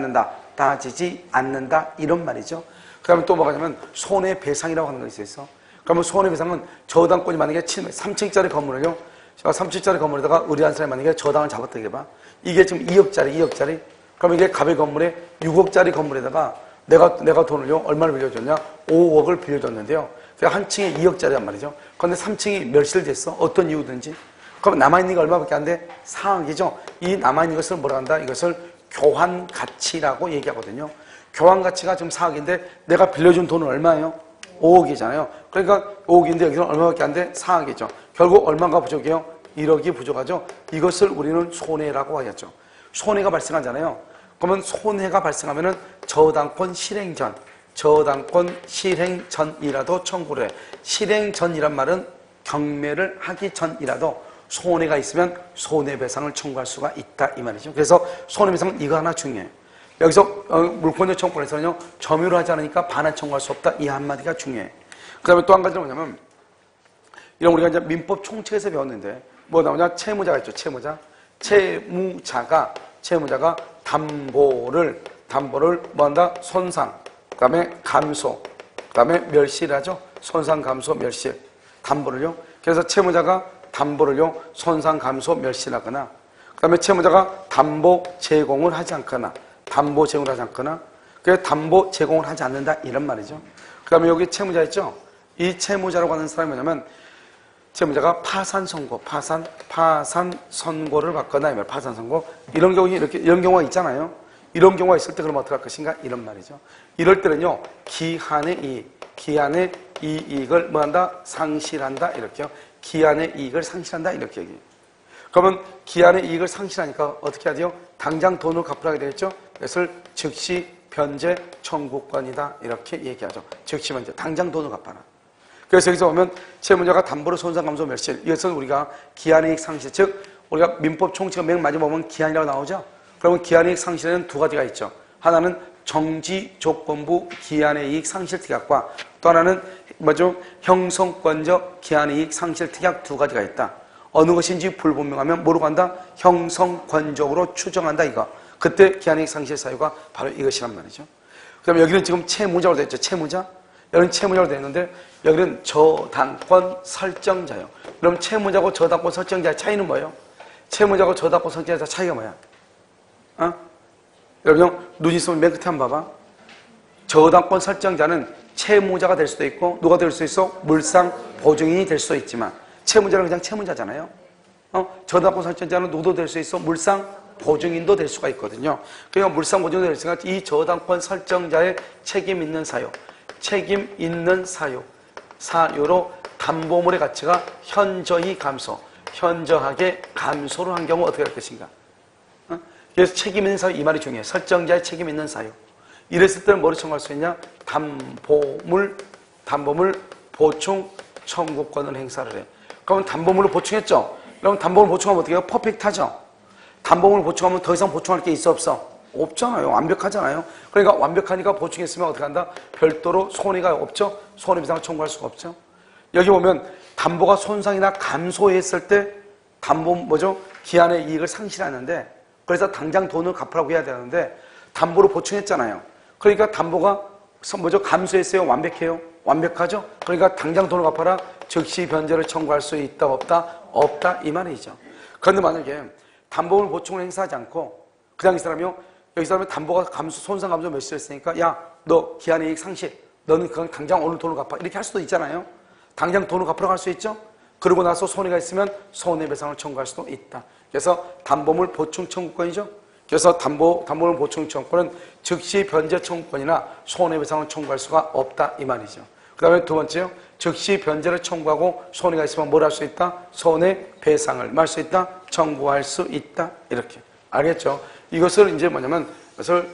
S1: 않는다 이런 말이죠. 그 다음에 또 뭐가 냐면 손해배상이라고 하는 것이 있어. 그러면 손해배상은 저당권이 만약에 3층짜리 건물을요 3층짜리 건물에다가 의뢰한 사람이 만약에 저당을 잡았다 해봐. 이게 지금 2억짜리 그러면 이게 갑의 건물에 6억짜리 건물에다가 내가 돈을요 얼마를 빌려줬냐? 5억을 빌려줬는데요. 한 층에 2억짜리란 말이죠. 그런데 3층이 멸실 됐어. 어떤 이유든지. 그럼 남아있는 게 얼마밖에 안 돼? 4억이죠. 이 남아있는 것을 뭐라 한다? 이것을 교환가치라고 얘기하거든요. 교환가치가 지금 4억인데 내가 빌려준 돈은 얼마예요? 5억이잖아요. 그러니까 5억인데 여기서는 얼마밖에 안 돼? 4억이죠. 결국 얼마가 부족해요? 1억이 부족하죠. 이것을 우리는 손해라고 하겠죠. 손해가 발생하잖아요. 그러면 손해가 발생하면은 저당권 실행 전이라도 청구를 해. 실행 전이란 말은 경매를 하기 전이라도 손해가 있으면 손해배상을 청구할 수가 있다 이 말이죠. 그래서 손해배상은 이거 하나 중요해요. 여기서 물권자 청구권에서는요 점유를 하지 않으니까 반환 청구할 수 없다 이 한마디가 중요해. 그 다음에 또 한 가지는 뭐냐면 이런 우리가 이제 민법 총칙에서 배웠는데 뭐 나오냐? 채무자가 있죠. 채무자가 담보를 뭐 한다? 손상, 그다음에 감소, 그다음에 멸실하죠. 손상, 감소, 멸실. 담보를요. 그래서 채무자가 담보를요. 손상, 감소, 멸실하거나, 그다음에 채무자가 담보 제공을 하지 않거나, 그래서 담보 제공을 하지 않는다 이런 말이죠. 그다음에 여기 채무자 있죠. 이 채무자라고 하는 사람이 뭐냐면 채무자가 파산 선고를 받거나, 파산 선고, 이런 경우가 있잖아요. 이런 경우가 있을 때 그럼 어떻게 할 것인가? 이런 말이죠. 이럴 때는요, 기한의 이익을 뭐 한다? 상실한다. 이렇게요. 기한의 이익을 상실한다. 이렇게 얘기해요. 그러면 기한의 이익을 상실하니까 어떻게 해야 돼요? 당장 돈을 갚으라게 되겠죠? 그것을 즉시 변제 청구권이다. 이렇게 얘기하죠. 즉시 변제. 당장 돈을 갚아라. 그래서 여기서 보면 채무자가 담보로 손상, 감소, 멸실. 이것은 우리가 기한의 이익 상실, 즉 우리가 민법 총칙을 맨 마지막에 보면 기한이라고 나오죠. 그러면 기한의 이익 상실에는 두 가지가 있죠. 하나는 정지 조건부 기한의 이익 상실 특약과 또 하나는 뭐죠? 형성권적 기한의 이익 상실 특약 두 가지가 있다. 어느 것인지 불분명하면 뭐로 간다? 형성권적으로 추정한다 이거. 그때 기한의 이익 상실 사유가 바로 이것이란 말이죠. 그 다음에 여기는 지금 채무자로 되어 있죠. 채무자. 여기는 채무자로 되어 있는데 여기는 저당권 설정자예요. 그럼 채무자고 저당권 설정자의 차이는 뭐예요? 채무자고 저당권 설정자의 차이가 뭐야? 여러분 눈 있으면 맨 끝에 한번 봐봐. 저당권 설정자는 채무자가 될 수도 있고 누가 될 수 있어? 물상 보증인이 될 수도 있지만 채무자는 그냥 채무자잖아요. 저당권 설정자는 누구도 될 수 있어? 물상 보증인도 될 수가 있거든요. 그러니까 물상 보증인도 될 수가 있으니까 이 저당권 설정자의 책임 있는 사유로 담보물의 가치가 현저하게 감소를 한 경우 어떻게 할 것인가? 그래서 책임 있는 사유 이 말이 중요해요. 설정자의 책임 있는 사유. 이랬을 때는 뭐를 청구할 수 있냐? 담보물 보충 청구권을 행사를 해. 그러면 담보물을 보충했죠? 그럼 담보물 보충하면 어떻게 해요? 퍼펙트하죠? 담보물을 보충하면 더 이상 보충할 게 있어 없어? 없잖아요. 완벽하잖아요. 그러니까 완벽하니까 보충했으면 어떻게 한다? 별도로 손해가 없죠? 손해배상을 청구할 수가 없죠? 여기 보면 담보가 손상이나 감소했을 때 기한의 이익을 상실하는데 그래서 당장 돈을 갚으라고 해야 되는데 담보로 보충했잖아요. 그러니까 담보가 감소했어요? 완벽해요? 완벽하죠? 그러니까 당장 돈을 갚아라. 즉시 변제를 청구할 수 있다 없다? 없다 이 말이죠. 그런데 만약에 담보물 보충을 행사하지 않고 그냥 이 사람이요. 여기 사람이 담보가 손상 감소 몇 시였으니까 야 너 기한의 이익 상실 너는 그냥 당장 오늘 돈을 갚아 이렇게 할 수도 있잖아요. 당장 돈을 갚으러 갈 수 있죠. 그러고 나서 손해가 있으면 손해배상을 청구할 수도 있다. 그래서 담보물 보충 청구권이죠. 그래서 담보물 보충 청구권은 즉시 변제 청구권이나 손해배상을 청구할 수가 없다 이 말이죠. 그 다음에 두 번째요. 즉시 변제를 청구하고 손해가 있으면 뭘 할 수 있다? 손해배상을 할 수 있다? 청구할 수 있다. 이렇게. 알겠죠? 이것을 이제 뭐냐면 이것을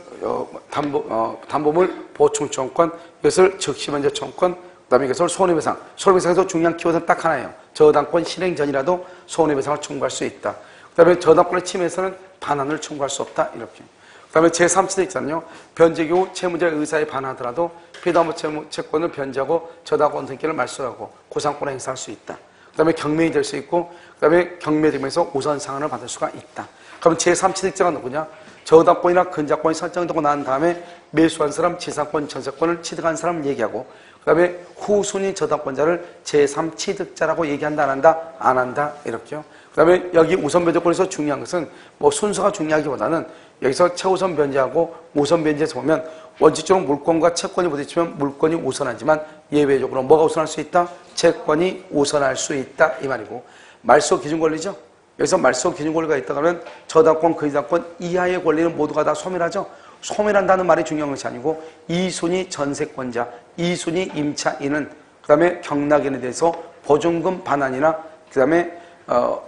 S1: 담보물 보충 청구권, 이것을 즉시 변제 청구권, 그 다음에 이것을 손해배상에서 중요한 키워드는 딱 하나예요. 저당권 실행 전이라도 손해배상을 청구할 수 있다. 그 다음에 저당권을 침해해서는 반환을 청구할 수 없다. 이렇게. 그 다음에 제3치도 있잖아요. 변제 경우 채무자의 의사에 반하더라도 피담보 채권을 변제하고 저당권 등기를 말소하고 고상권을 행사할 수 있다. 그 다음에 경매이 될 수 있고 그 다음에 경매되면서 우선 상한을 받을 수가 있다. 그럼 제3취득자가 누구냐? 저당권이나 근저당권이 설정되고 난 다음에 매수한 사람, 지상권, 전세권을 취득한 사람을 얘기하고 그 다음에 후순위 저당권자를 제3취득자라고 얘기한다 안 한다? 안 한다 이렇게요. 그 다음에 여기 우선 변제권에서 중요한 것은 순서가 중요하기보다는 여기서 최우선 변제하고 우선 변제에서 보면 원칙적으로 물권과 채권이 부딪히면 물권이 우선하지만 예외적으로 뭐가 우선할 수 있다? 채권이 우선할 수 있다 이 말이고 말소 기준 권리죠. 여기서 말소 기준 권리가 있다 그러면 저당권, 근저당권 이하의 권리는 모두가 다 소멸하죠. 소멸한다는 말이 중요한 것이 아니고 2순위 전세권자, 2순위 임차인은 그 다음에 경락인에 대해서 보증금 반환이나 그 다음에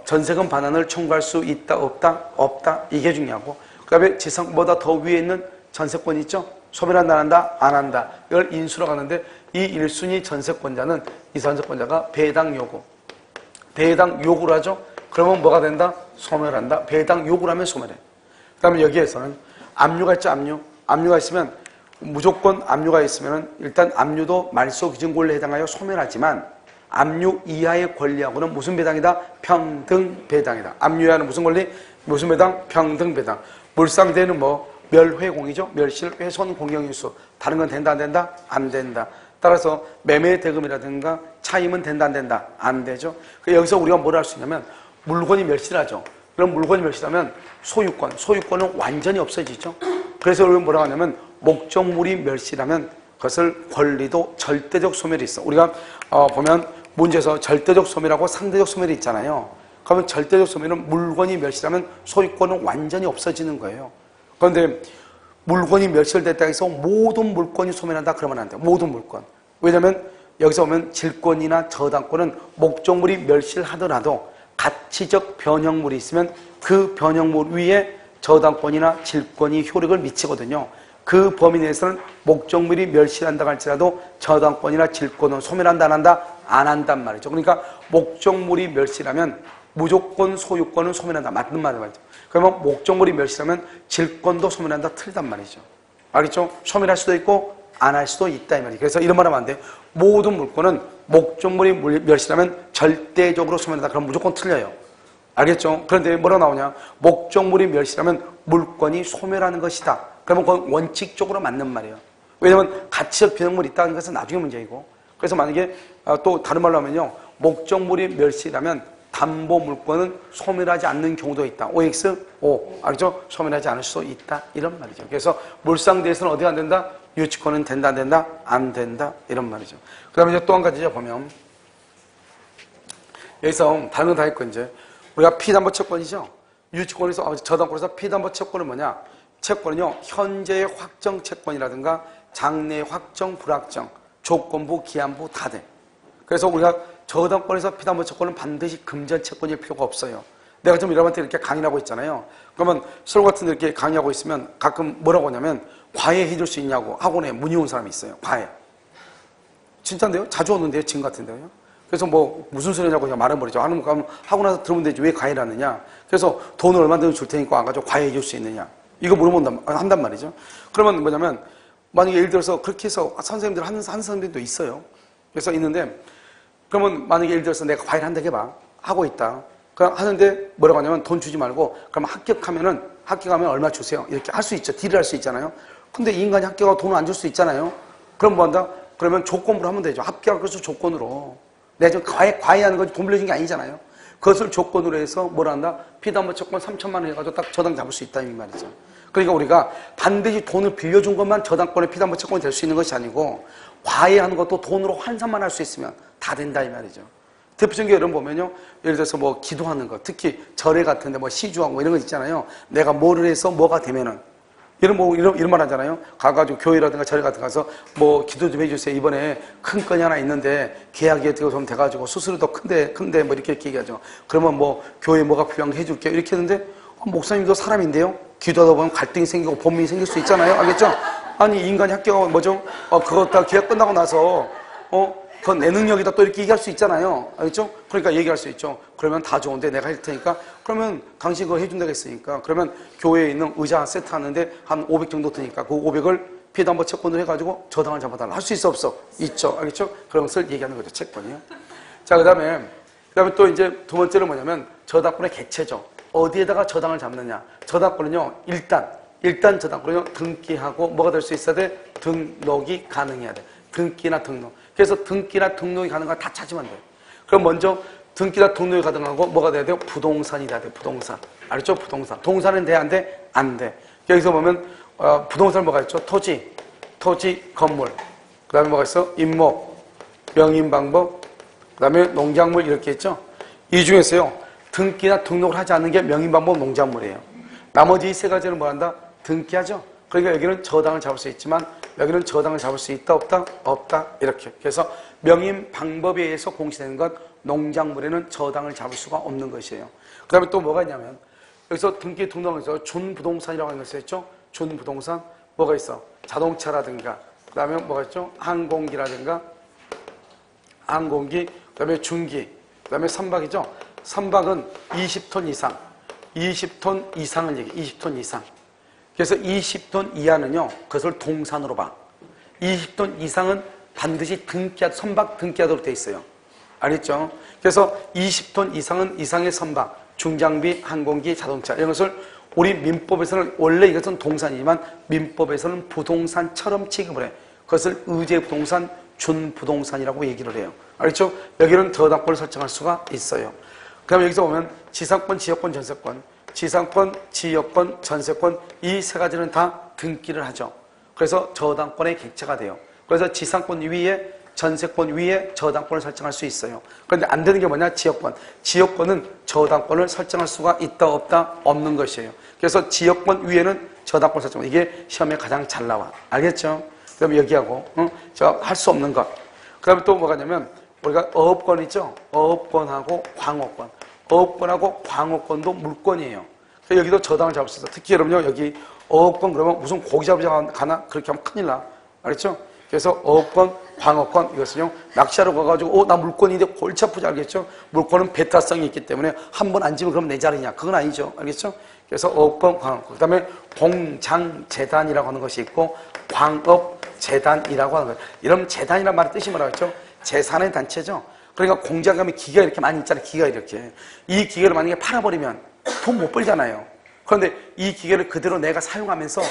S1: 전세금 반환을 청구할 수 있다 없다? 없다 이게 중요하고 그 다음에 지상권보다 더 위에 있는 전세권이 있죠. 소멸한다 안 한다? 안 한다. 이걸 인수로 가는데 이 1순위 전세권자는 이 전세권자가 배당 요구를 하죠. 그러면 뭐가 된다? 소멸한다. 배당 요구를 하면 소멸해. 그 다음에 여기에서는 압류가 있죠. 압류가 있으면 무조건 압류가 있으면 일단 압류도 말소 기준 권리에 해당하여 소멸하지만 압류 이하의 권리하고는 무슨 배당이다? 평등 배당이다. 압류 이하는 무슨 권리? 무슨 배당? 평등 배당. 물상대는 뭐? 멸회공이죠. 멸실, 훼손, 공경인수. 다른 건 된다 안 된다? 안 된다. 따라서 매매 대금이라든가 차임은 된다 안 된다? 안 되죠. 여기서 우리가 뭘 할 수 있냐면 물건이 멸실하죠. 그럼 물건이 멸실하면 소유권은 완전히 없어지죠. 그래서 우리가 뭐라고 하냐면 목적물이 멸실하면 그것을 권리도 절대적 소멸이 있어. 우리가 보면 문제에서 절대적 소멸하고 상대적 소멸이 있잖아요. 그러면 절대적 소멸은 물건이 멸실하면 소유권은 완전히 없어지는 거예요. 그런데 물건이 멸실됐다 해서 모든 물건이 소멸한다 그러면 안 돼요. 모든 물건. 왜냐하면 여기서 보면 질권이나 저당권은 목적물이 멸실하더라도 가치적 변형물이 있으면 그 변형물 위에 저당권이나 질권이 효력을 미치거든요. 그 범위 내에서는 목적물이 멸실한다 할지라도 저당권이나 질권은 소멸한다 안 한다? 안 한단 말이죠. 그러니까 목적물이 멸실하면 무조건 소유권은 소멸한다. 맞는 말이죠. 그러면 목적물이 멸실하면 질권도 소멸한다. 틀리단 말이죠. 알겠죠? 소멸할 수도 있고 안 할 수도 있다 이 말이죠. 그래서 이런 말 하면 안 돼요. 모든 물건은 목적물이 멸실하면 절대적으로 소멸한다. 그럼 무조건 틀려요. 알겠죠? 그런데 뭐라고 나오냐? 목적물이 멸실하면 물건이 소멸하는 것이다. 그러면 그건 원칙적으로 맞는 말이에요. 왜냐하면 가치적 변형물이 있다는 것은 나중에 문제이고. 그래서 만약에 또 다른 말로 하면요. 목적물이 멸실하면 담보 물건은 소멸하지 않는 경우도 있다. OX, O. 알죠? 소멸하지 않을 수도 있다. 이런 말이죠. 그래서 물상대에서는 어디 안 된다? 유치권은 된다, 안 된다? 안 된다. 이런 말이죠. 그 다음에 이제 또 한 가지 보면 여기서 다른 건 다 했고 이제 우리가 피담보 채권이죠. 유치권에서 저당권에서 피담보 채권은 뭐냐? 채권은요. 현재의 확정 채권이라든가 장래의 확정, 불확정, 조건부, 기한부 다 돼. 그래서 우리가 저당권에서 피담보 채권은 반드시 금전 채권일 필요가 없어요. 내가 좀 여러분한테 이렇게 강의를 하고 있잖아요. 그러면 서울 같은 데 이렇게 강의하고 있으면 가끔 뭐라고 하냐면 과외 해줄 수 있냐고 학원에 문의 온 사람이 있어요. 과외. 진짜인데요? 자주 오는데요. 지금 같은데요. 그래서 뭐 무슨 소리냐고 그냥 말해버리죠. 하고 나서 들으면 되지 왜 과외를 하느냐. 그래서 돈을 얼마든지 줄 테니까 와가지고 과외 해줄 수 있느냐. 이거 물어본단 한단 말이죠. 그러면 뭐냐면 만약에 예를 들어서 그렇게 해서 선생님들 하는 선생님들도 있어요. 그래서 있는데 그러면 만약에 예를 들어서 내가 과외를 한다고 해봐. 하고 있다. 그냥 하는데 뭐라고 하냐면 돈 주지 말고 그럼 합격하면 얼마 주세요. 이렇게 할 수 있죠. 딜을 할 수 있잖아요. 근데 이 인간이 합격하고 돈을 안 줄 수 있잖아요. 그럼 뭐 한다? 그러면 조건으로 하면 되죠. 합격할 것을 조건으로. 내가 지금 과외하는 거지 돈 빌려준 게 아니잖아요. 그것을 조건으로 해서 뭘 한다? 피담보 채권 3천만 원 해가지고 딱 저당 잡을 수 있다 이 말이죠. 그러니까 우리가 반드시 돈을 빌려준 것만 저당권의 피담보 채권이 될 수 있는 것이 아니고 과외하는 것도 돈으로 환산만 할 수 있으면 다 된다 이 말이죠. 대표적인 게 여러분 보면요. 예를 들어서 뭐 기도하는 거, 특히 절에 같은데 뭐 시주하고 뭐 이런 거 있잖아요. 내가 뭐를 해서 뭐가 되면은 이런 말 하잖아요. 가가지고 교회라든가 절에 같은 거 가서 뭐 기도 좀 해주세요. 이번에 큰 건이 하나 있는데 계약이 어떻게 좀 돼가지고 수수료도 큰데 뭐 이렇게 얘기하죠. 그러면 뭐 교회 뭐가 필요한 거 해줄게요. 이렇게 했는데 목사님도 사람인데요. 기도하다 보면 갈등이 생기고 범민이 생길 수 있잖아요. 알겠죠? 아니 인간이 합격하고 뭐죠? 그거 다 계약 끝나고 나서 그건 내 능력이다 또 이렇게 얘기할 수 있잖아요. 알겠죠? 그러니까 얘기할 수 있죠. 그러면 다 좋은데 내가 할 테니까 그러면 당신 그거 해준다고 했으니까 그러면 교회에 있는 의자 세트 하는데 한 500 정도 드니까 그 500을 피담보 채권을 해가지고 저당을 잡아달라. 할 수 있어 없어? 있죠. 알겠죠? 그런 것을 얘기하는 거죠. 채권이요. 자, 그 다음에 또 이제 두 번째는 뭐냐면 저당권의 객체죠. 어디에다가 저당을 잡느냐. 저당권은요. 일단 저당권은요. 등기하고 뭐가 될 수 있어야 돼? 등록이 가능해야 돼. 등기나 등록. 그래서 등기나 등록이 가능한 거 다 찾으면 돼요. 그럼 먼저 등기나 등록이 가능하고 뭐가 돼야 돼요? 부동산이 돼야 돼요. 부동산. 알죠? 부동산. 동산은 돼? 안 돼? 안 돼. 여기서 보면 부동산 뭐가 있죠? 토지, 건물. 그 다음에 뭐가 있어? 임목, 명인방법, 그 다음에 농작물 이렇게 있죠? 이 중에서요. 등기나 등록을 하지 않는 게 명인방법, 농작물이에요. 나머지 이 세 가지는 뭐 한다? 등기하죠? 그러니까 여기는 저당을 잡을 수 있지만 여기는 저당을 잡을 수 있다 없다? 없다 이렇게. 그래서 명인 방법에 의해서 공시되는 것 농작물에는 저당을 잡을 수가 없는 것이에요. 그 다음에 또 뭐가 있냐면 여기서 등기 등록에서 준부동산이라고 하는 것이 있죠. 준부동산 뭐가 있어? 자동차라든가 그 다음에 뭐가 있죠? 항공기라든가 항공기 그 다음에 중기 그 다음에 선박이죠. 선박은 20톤 이상 20톤 이상을 얘기해. 20톤 이상. 그래서 20톤 이하는요, 그것을 동산으로 봐. 20톤 이상은 반드시 선박 등기하도록 돼 있어요. 알겠죠? 그래서 20톤 이상의 선박, 중장비, 항공기, 자동차 이런 것을 우리 민법에서는 원래 이것은 동산이지만 민법에서는 부동산처럼 취급을 해. 그것을 의제부동산, 준부동산이라고 얘기를 해요. 알겠죠? 여기는 저당권을 설정할 수가 있어요. 그 다음에 여기서 보면 지상권, 지역권, 전세권, 지상권, 지역권, 전세권 이 세 가지는 다 등기를 하죠. 그래서 저당권의 객체가 돼요. 그래서 지상권 위에 전세권 위에 저당권을 설정할 수 있어요. 그런데 안 되는 게 뭐냐? 지역권. 지역권은 저당권을 설정할 수가 있다 없다? 없는 것이에요. 그래서 지역권 위에는 저당권 설정. 이게 시험에 가장 잘 나와. 알겠죠? 그 다음에 여기하고 제가 할 수 없는 것. 그 다음에 또 뭐가 있냐면 우리가 어업권 있죠? 어업권하고 광업권. 어업권하고 광업권도 물권이에요. 그래서 여기도 저당을 잡을 수 있어. 특히 여러분요 여기 어업권 그러면 무슨 고기 잡으러 가나? 그렇게 하면 큰일 나. 알겠죠? 그래서 어업권, 광업권 이것은요 낚시하러 가가지고 나 물권인데 골치 아프지 알겠죠? 물권은 배타성이 있기 때문에 한 번 앉으면 그럼 내 자리냐? 그건 아니죠. 알겠죠? 그래서 어업권, 광업권 그 다음에 공장재단이라고 하는 것이 있고 광업재단이라고 하는 것. 이런 재단이라는 말의 뜻이 뭐라고 했죠? 재산의 단체죠. 그러니까 공장 가면 기계가 이렇게 많이 있잖아요. 기계가 이렇게. 이 기계를 만약에 팔아버리면 돈 못 벌잖아요. 그런데 이 기계를 그대로 내가 사용하면서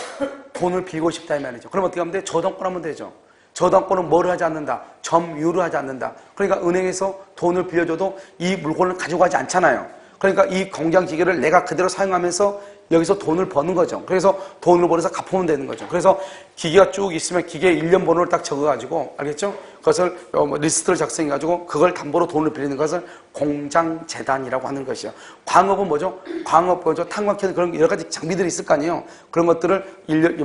S1: 돈을 빌고 싶다 이 말이죠. 그럼 어떻게 하면 돼? 저당권 하면 되죠. 저당권은 뭐를 하지 않는다? 점유를 하지 않는다. 그러니까 은행에서 돈을 빌려줘도 이 물건을 가져가지 않잖아요. 그러니까 이 공장 기계를 내가 그대로 사용하면서 여기서 돈을 버는 거죠. 그래서 돈을 벌어서 갚으면 되는 거죠. 그래서 기계가 쭉 있으면 기계 1년 번호를 딱 적어가지고 알겠죠? 그것을 리스트를 작성해가지고 그걸 담보로 돈을 빌리는 것을 공장재단이라고 하는 것이요. 광업은 뭐죠? 광업 뭐죠? 탄광캐는 그런 여러 가지 장비들이 있을 거 아니에요. 그런 것들을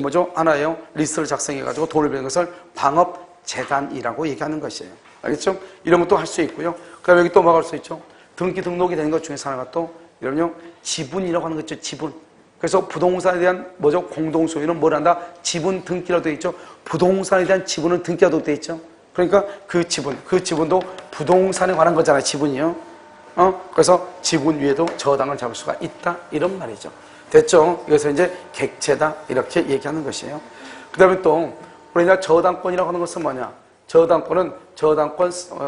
S1: 뭐죠? 하나예요. 리스트를 작성해가지고 돈을 빌리는 것을 광업재단이라고 얘기하는 것이에요. 알겠죠? 이런 것도 할 수 있고요. 그다음에 여기 또 뭐가 할 수 있죠? 등록이 되는 것 중에서 하나가 또 이러면요 지분이라고 하는 거죠. 지분. 그래서 부동산에 대한 뭐죠? 공동소유는 뭘 한다? 지분 등기라고 되어 있죠. 부동산에 대한 지분은 등기라고 되어 있죠. 그러니까 그 지분도 부동산에 관한 거잖아요. 지분이요. 그래서 지분 위에도 저당을 잡을 수가 있다. 이런 말이죠. 됐죠? 이것을 이제 객체다. 이렇게 얘기하는 것이에요. 그 다음에 또 우리나라 저당권이라고 하는 것은 뭐냐? 저당권은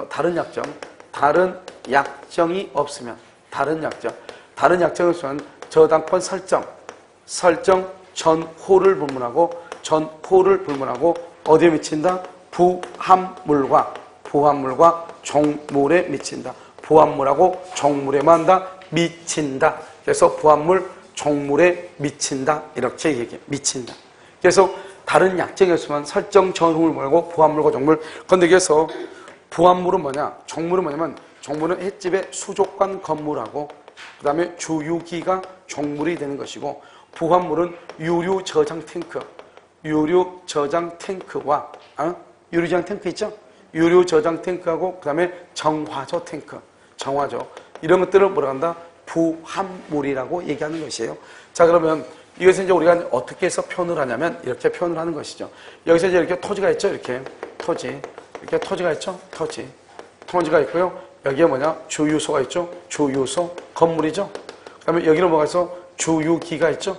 S1: 다른 약정. 다른 약정이 없으면 다른 약정이 없으면 저당권 설정 전호를 불문하고 어디에 미친다? 부합물과 종물에 미친다. 부합물하고 종물에만 한다? 미친다. 그래서 부합물, 종물에 미친다. 이렇게 얘기해. 미친다. 그래서 다른 약정이 없으면 설정 전호를 불문하고 부합물과 종물. 그런데 여기서 부합물은 뭐냐? 종물은 뭐냐면 종물은 횟집의 수족관 건물하고 그 다음에 주유기가 종물이 되는 것이고 부합물은 유류 저장 탱크와 유류저장 탱크 있죠? 유류 저장 탱크하고 그 다음에 정화조 이런 것들을 뭐라 한다? 부합물이라고 얘기하는 것이에요. 자 그러면 이것은 이제 우리가 어떻게 해서 표현을 하냐면 이렇게 표현을 하는 것이죠. 여기서 이제 이렇게 토지가 있죠? 이렇게 토지가 있죠? 토지가 있고요. 여기에 뭐냐? 주유소가 있죠? 주유소 건물이죠? 그 다음에 여기는 뭐가 있어? 주유기가 있죠?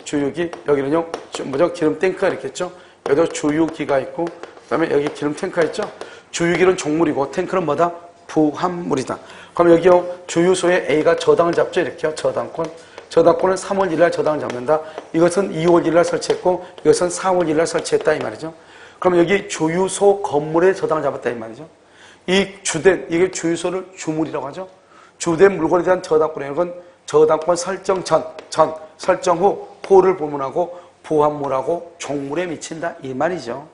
S1: 주유기. 여기는요, 뭐죠? 기름 탱크가 이렇게 있죠? 여기도 주유기가 있고, 그 다음에 여기 기름 탱크가 있죠? 주유기는 종물이고, 탱크는 뭐다? 부합물이다. 그럼 여기요, 주유소에 A가 저당을 잡죠? 이렇게요, 저당권은 3월 1일 날 저당을 잡는다. 이것은 2월 1일 날 설치했고, 이것은 4월 1일 날 설치했다. 이 말이죠. 그럼 여기 주유소 건물에 저당을 잡았다. 이 말이죠. 이게 주유소를 주물이라고 하죠. 주된 물건에 대한 저당권이라는 건 저당권 설정 설정 후 호를 불문하고 부합물하고 종물에 미친다. 이 말이죠.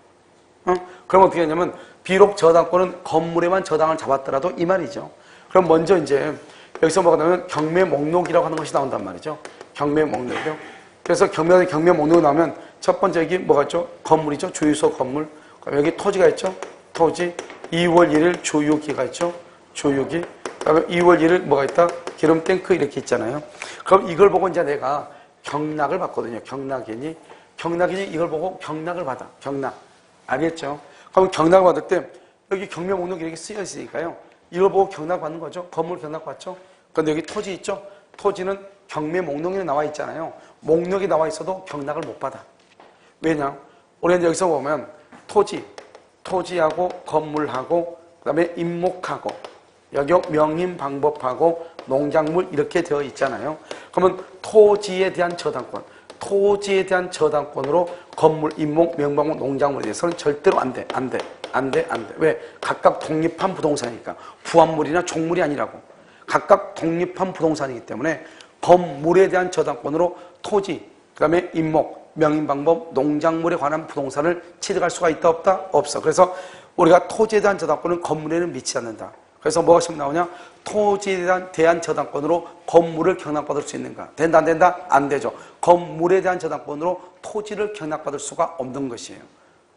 S1: 그럼 어떻게 하냐면 비록 저당권은 건물에만 저당을 잡았더라도 이 말이죠. 그럼 먼저 이제 여기서 뭐가 나오면 경매 목록이라고 하는 것이 나온단 말이죠. 경매 목록이요. 그래서 경매 목록이 나오면 첫 번째 여기 뭐가 있죠? 건물이죠. 주유소 건물. 그럼 여기 토지가 있죠. 토지. 2월 1일 주유기가 있죠. 주유기. 그다음에 2월 1일 뭐가 있다? 기름 탱크 이렇게 있잖아요. 그럼 이걸 보고 이제 내가 경락을 받거든요. 경락인이 이걸 보고 경락을 받아. 경락. 알겠죠? 그럼 경락을 받을 때 여기 경매 목록이 이렇게 쓰여 있으니까요. 이걸 보고 경락 받는 거죠. 건물 경락 받죠. 그런데 여기 토지 있죠. 토지는 경매 목록에 나와 있잖아요. 목록이 나와 있어도 경락을 못 받아. 왜냐? 우리는 여기서 보면 토지하고 건물하고 그다음에 임목하고 여기 명인 방법하고 농작물 이렇게 되어 있잖아요. 그러면 토지에 대한 저당권, 토지에 대한 저당권으로 건물, 임목, 명방목, 농작물에 대해서는 절대로 안 돼. 왜? 각각 독립한 부동산이니까. 부합물이나 종물이 아니라고. 각각 독립한 부동산이기 때문에 건물에 대한 저당권으로 토지, 그 다음에 임목, 명인방법, 농작물에 관한 부동산을 취득할 수가 있다 없다? 없어. 그래서 우리가 토지에 대한 저당권은 건물에는 미치지 않는다. 그래서 뭐가 지금 나오냐? 토지에 대한 저당권으로 건물을 경락받을 수 있는가? 된다 안 된다? 안 되죠. 건물에 대한 저당권으로 토지를 경락받을 수가 없는 것이에요.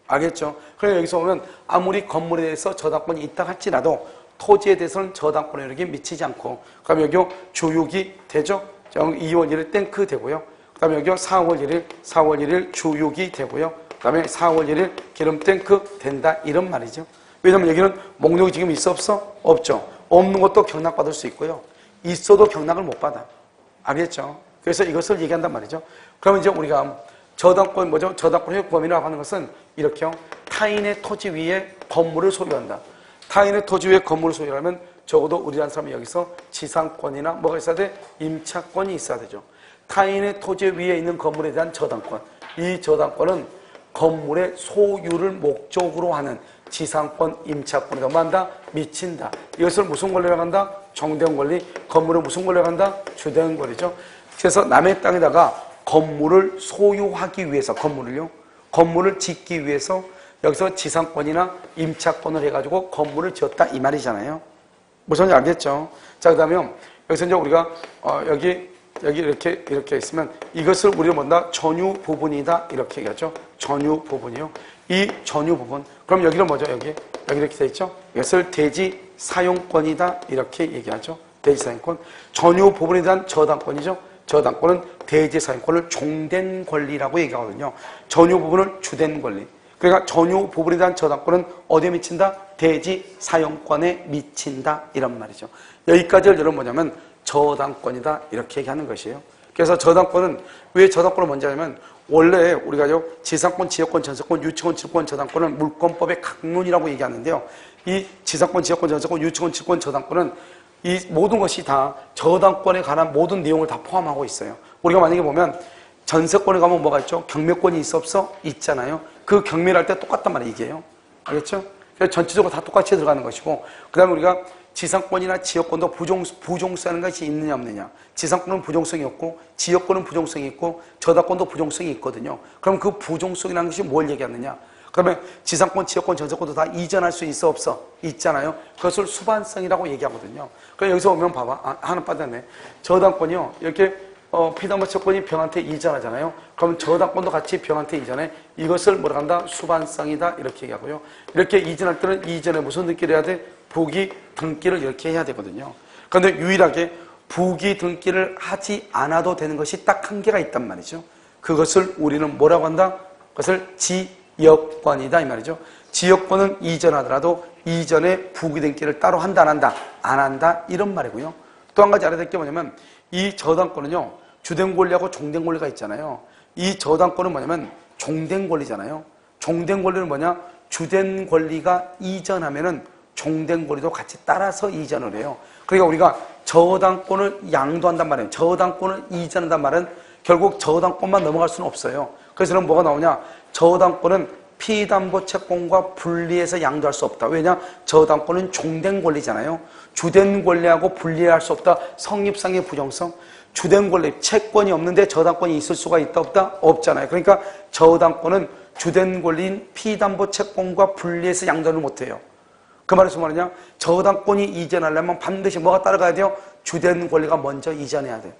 S1: 알겠죠? 그래서 여기서 보면 아무리 건물에 대해서 저당권이 있다 할지라도 토지에 대해서는 저당권의 영역이 미치지 않고, 그럼 여기 주육이 되죠? 2월 1일 땡크 되고요. 그 다음에 여기 4월 1일 주육이 되고요. 그 다음에 4월 1일 기름 땡크 된다 이런 말이죠. 왜냐면 여기는 목록이 지금 있어 없어? 없죠. 없는 것도 경락받을 수 있고요. 있어도 경락을 못 받아. 알겠죠? 그래서 이것을 얘기한단 말이죠. 그러면 이제 우리가 저당권 뭐죠? 저당권 효력범위라고 하는 것은 이렇게요. 타인의 토지 위에 건물을 소유한다. 타인의 토지 위에 건물을 소유하면 적어도 우리라는 사람이 여기서 지상권이나 뭐가 있어야 돼? 임차권이 있어야 되죠. 타인의 토지 위에 있는 건물에 대한 저당권. 이 저당권은 건물의 소유를 목적으로 하는 지상권, 임차권에 뭐한다? 미친다. 이것을 무슨 권리라고 한다? 정대원 권리. 건물을 무슨 권리라고 한다? 주대원 권리죠. 그래서 남의 땅에다가 건물을 소유하기 위해서, 건물을 짓기 위해서 여기서 지상권이나 임차권을 해가지고 건물을 지었다 이 말이잖아요. 무슨 말인지 알겠죠? 자, 그 다음에 여기서 이제 우리가 여기 이렇게 있으면 이것을 우리가 뭔다? 전유 부분이다 이렇게 얘기하죠. 전유 부분이요. 이 전유 부분. 그럼 여기는 뭐죠? 여기 이렇게 돼 있죠. 이것을 대지 사용권이다 이렇게 얘기하죠. 대지 사용권. 전유 부분에 대한 저당권이죠. 저당권은 대지 사용권을 종된 권리라고 얘기하거든요. 전유 부분을 주된 권리. 그러니까 전유 부분에 대한 저당권은 어디에 미친다? 대지 사용권에 미친다 이런 말이죠. 여기까지를 여러분 뭐냐면 저당권이다 이렇게 얘기하는 것이에요. 그래서 저당권은 왜 저당권을 먼저 하냐면 원래 우리가요 지상권, 지역권, 전세권, 유치권, 질권, 저당권은 물권법의 각론이라고 얘기하는데요. 이 지상권, 지역권, 전세권, 유치권, 질권, 저당권은 이 모든 것이 다 저당권에 관한 모든 내용을 다 포함하고 있어요. 우리가 만약에 보면 전세권에 가면 뭐가 있죠? 경매권이 있어 없어? 있잖아요. 그 경매를 할 때 똑같단 말이에요, 이게요. 알겠죠? 그래서 전체적으로 다 똑같이 들어가는 것이고, 그 다음에 우리가 지상권이나 지역권도 부종성하는 것이 있느냐 없느냐. 지상권은 부종성이 없고 지역권은 부종성이 있고 저당권도 부종성이 있거든요. 그럼 그 부종성이라는 것이 뭘 얘기하느냐. 그러면 지상권, 지역권, 전세권도 다 이전할 수 있어 없어? 있잖아요. 그것을 수반성이라고 얘기하거든요. 그럼 여기서 보면 봐봐. 하나 빠졌네. 저당권이요. 이렇게 피담보 채권이 병한테 이전하잖아요. 그러면 저당권도 같이 병한테 이전해. 이것을 뭐라 한다? 수반성이다 이렇게 얘기하고요. 이렇게 이전할 때는 이전에 무슨 등기를 해야 돼? 부기 등기를 이렇게 해야 되거든요. 그런데 유일하게 부기 등기를 하지 않아도 되는 것이 딱 한 개가 있단 말이죠. 그것을 우리는 뭐라고 한다? 그것을 지역권이다 이 말이죠. 지역권은 이전하더라도 이전에 부기 등기를 따로 한다 안 한다? 안 한다 이런 말이고요. 또 한 가지 알아야 될 게 뭐냐면 이 저당권은요 주된 권리하고 종된 권리가 있잖아요. 이 저당권은 뭐냐면 종된 권리잖아요. 종된 권리는 뭐냐? 주된 권리가 이전하면은 종된 권리도 같이 따라서 이전을 해요. 그러니까 우리가 저당권을 양도한단 말이에요. 저당권을 이전한단 말은 결국 저당권만 넘어갈 수는 없어요. 그래서 그럼 뭐가 나오냐? 저당권은 피담보 채권과 분리해서 양도할 수 없다. 왜냐? 저당권은 종된 권리잖아요. 주된 권리하고 분리할 수 없다. 성립상의 부정성. 주된 권리, 채권이 없는데 저당권이 있을 수가 있다 없다? 없잖아요. 그러니까 저당권은 주된 권리인 피담보 채권과 분리해서 양도를 못해요. 그 말은 무슨 말이냐? 저당권이 이전하려면 반드시 뭐가 따라가야 돼요? 주된 권리가 먼저 이전해야 돼요.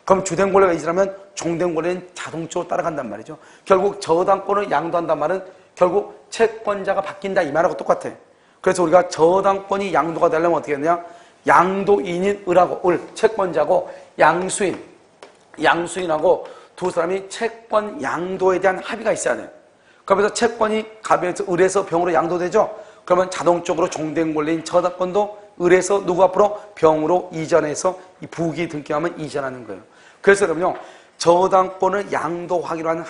S1: 그럼 주된 권리가 이전하면 종된 권리는 자동적으로 따라간단 말이죠. 결국 저당권을 양도한단 말은 결국 채권자가 바뀐다 이 말하고 똑같아. 그래서 우리가 저당권이 양도가 되려면 어떻게 했냐? 양도인인 을하고 채권자고 양수인하고 두 사람이 채권 양도에 대한 합의가 있어야 돼. 그러면서 채권이 갑에서 을에서 병으로 양도되죠. 그러면 자동적으로 종된 권리인 저당권도 을에서 누구 앞으로 병으로 이전해서 이 부기 등기하면 이전하는 거예요. 그래서 그럼요 저당권을 양도하기로 하는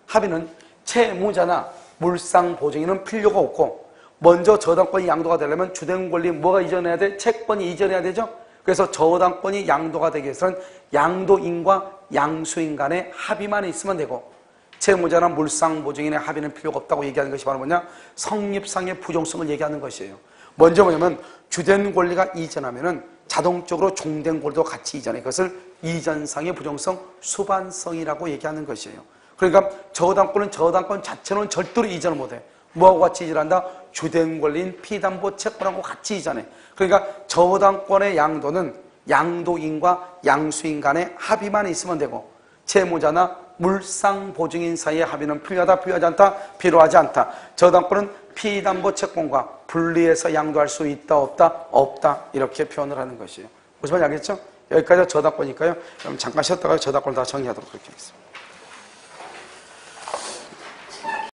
S1: 합의는 채무자나 물상보증인은 필요가 없고 먼저 저당권이 양도가 되려면 주된 권리 뭐가 이전해야 돼? 채권이 이전해야 되죠? 그래서 저당권이 양도가 되기 위해서는 양도인과 양수인 간의 합의만 있으면 되고 채무자나 물상보증인의 합의는 필요가 없다고 얘기하는 것이 바로 뭐냐? 성립상의 부정성을 얘기하는 것이에요. 먼저 뭐냐면 주된 권리가 이전하면은 자동적으로 종된 권리도 같이 이전해. 그것을 이전상의 부정성, 수반성이라고 얘기하는 것이에요. 그러니까 저당권 자체는 절대로 이전을 못해. 뭐하고 같이 이전한다? 주된 권리인 피담보 채권하고 같이 이전해. 그러니까 저당권의 양도는 양도인과 양수인 간의 합의만 있으면 되고 채무자나 물상보증인 사이의 합의는 필요하다, 필요하지 않다, 필요하지 않다. 저당권은 피담보 채권과 분리해서 양도할 수 있다, 없다, 없다 이렇게 표현을 하는 것이에요. 무슨 말인지 알겠죠? 여기까지가 저당권이니까요. 그럼 잠깐 쉬었다가 저당권을 다 정리하도록 하겠습니다.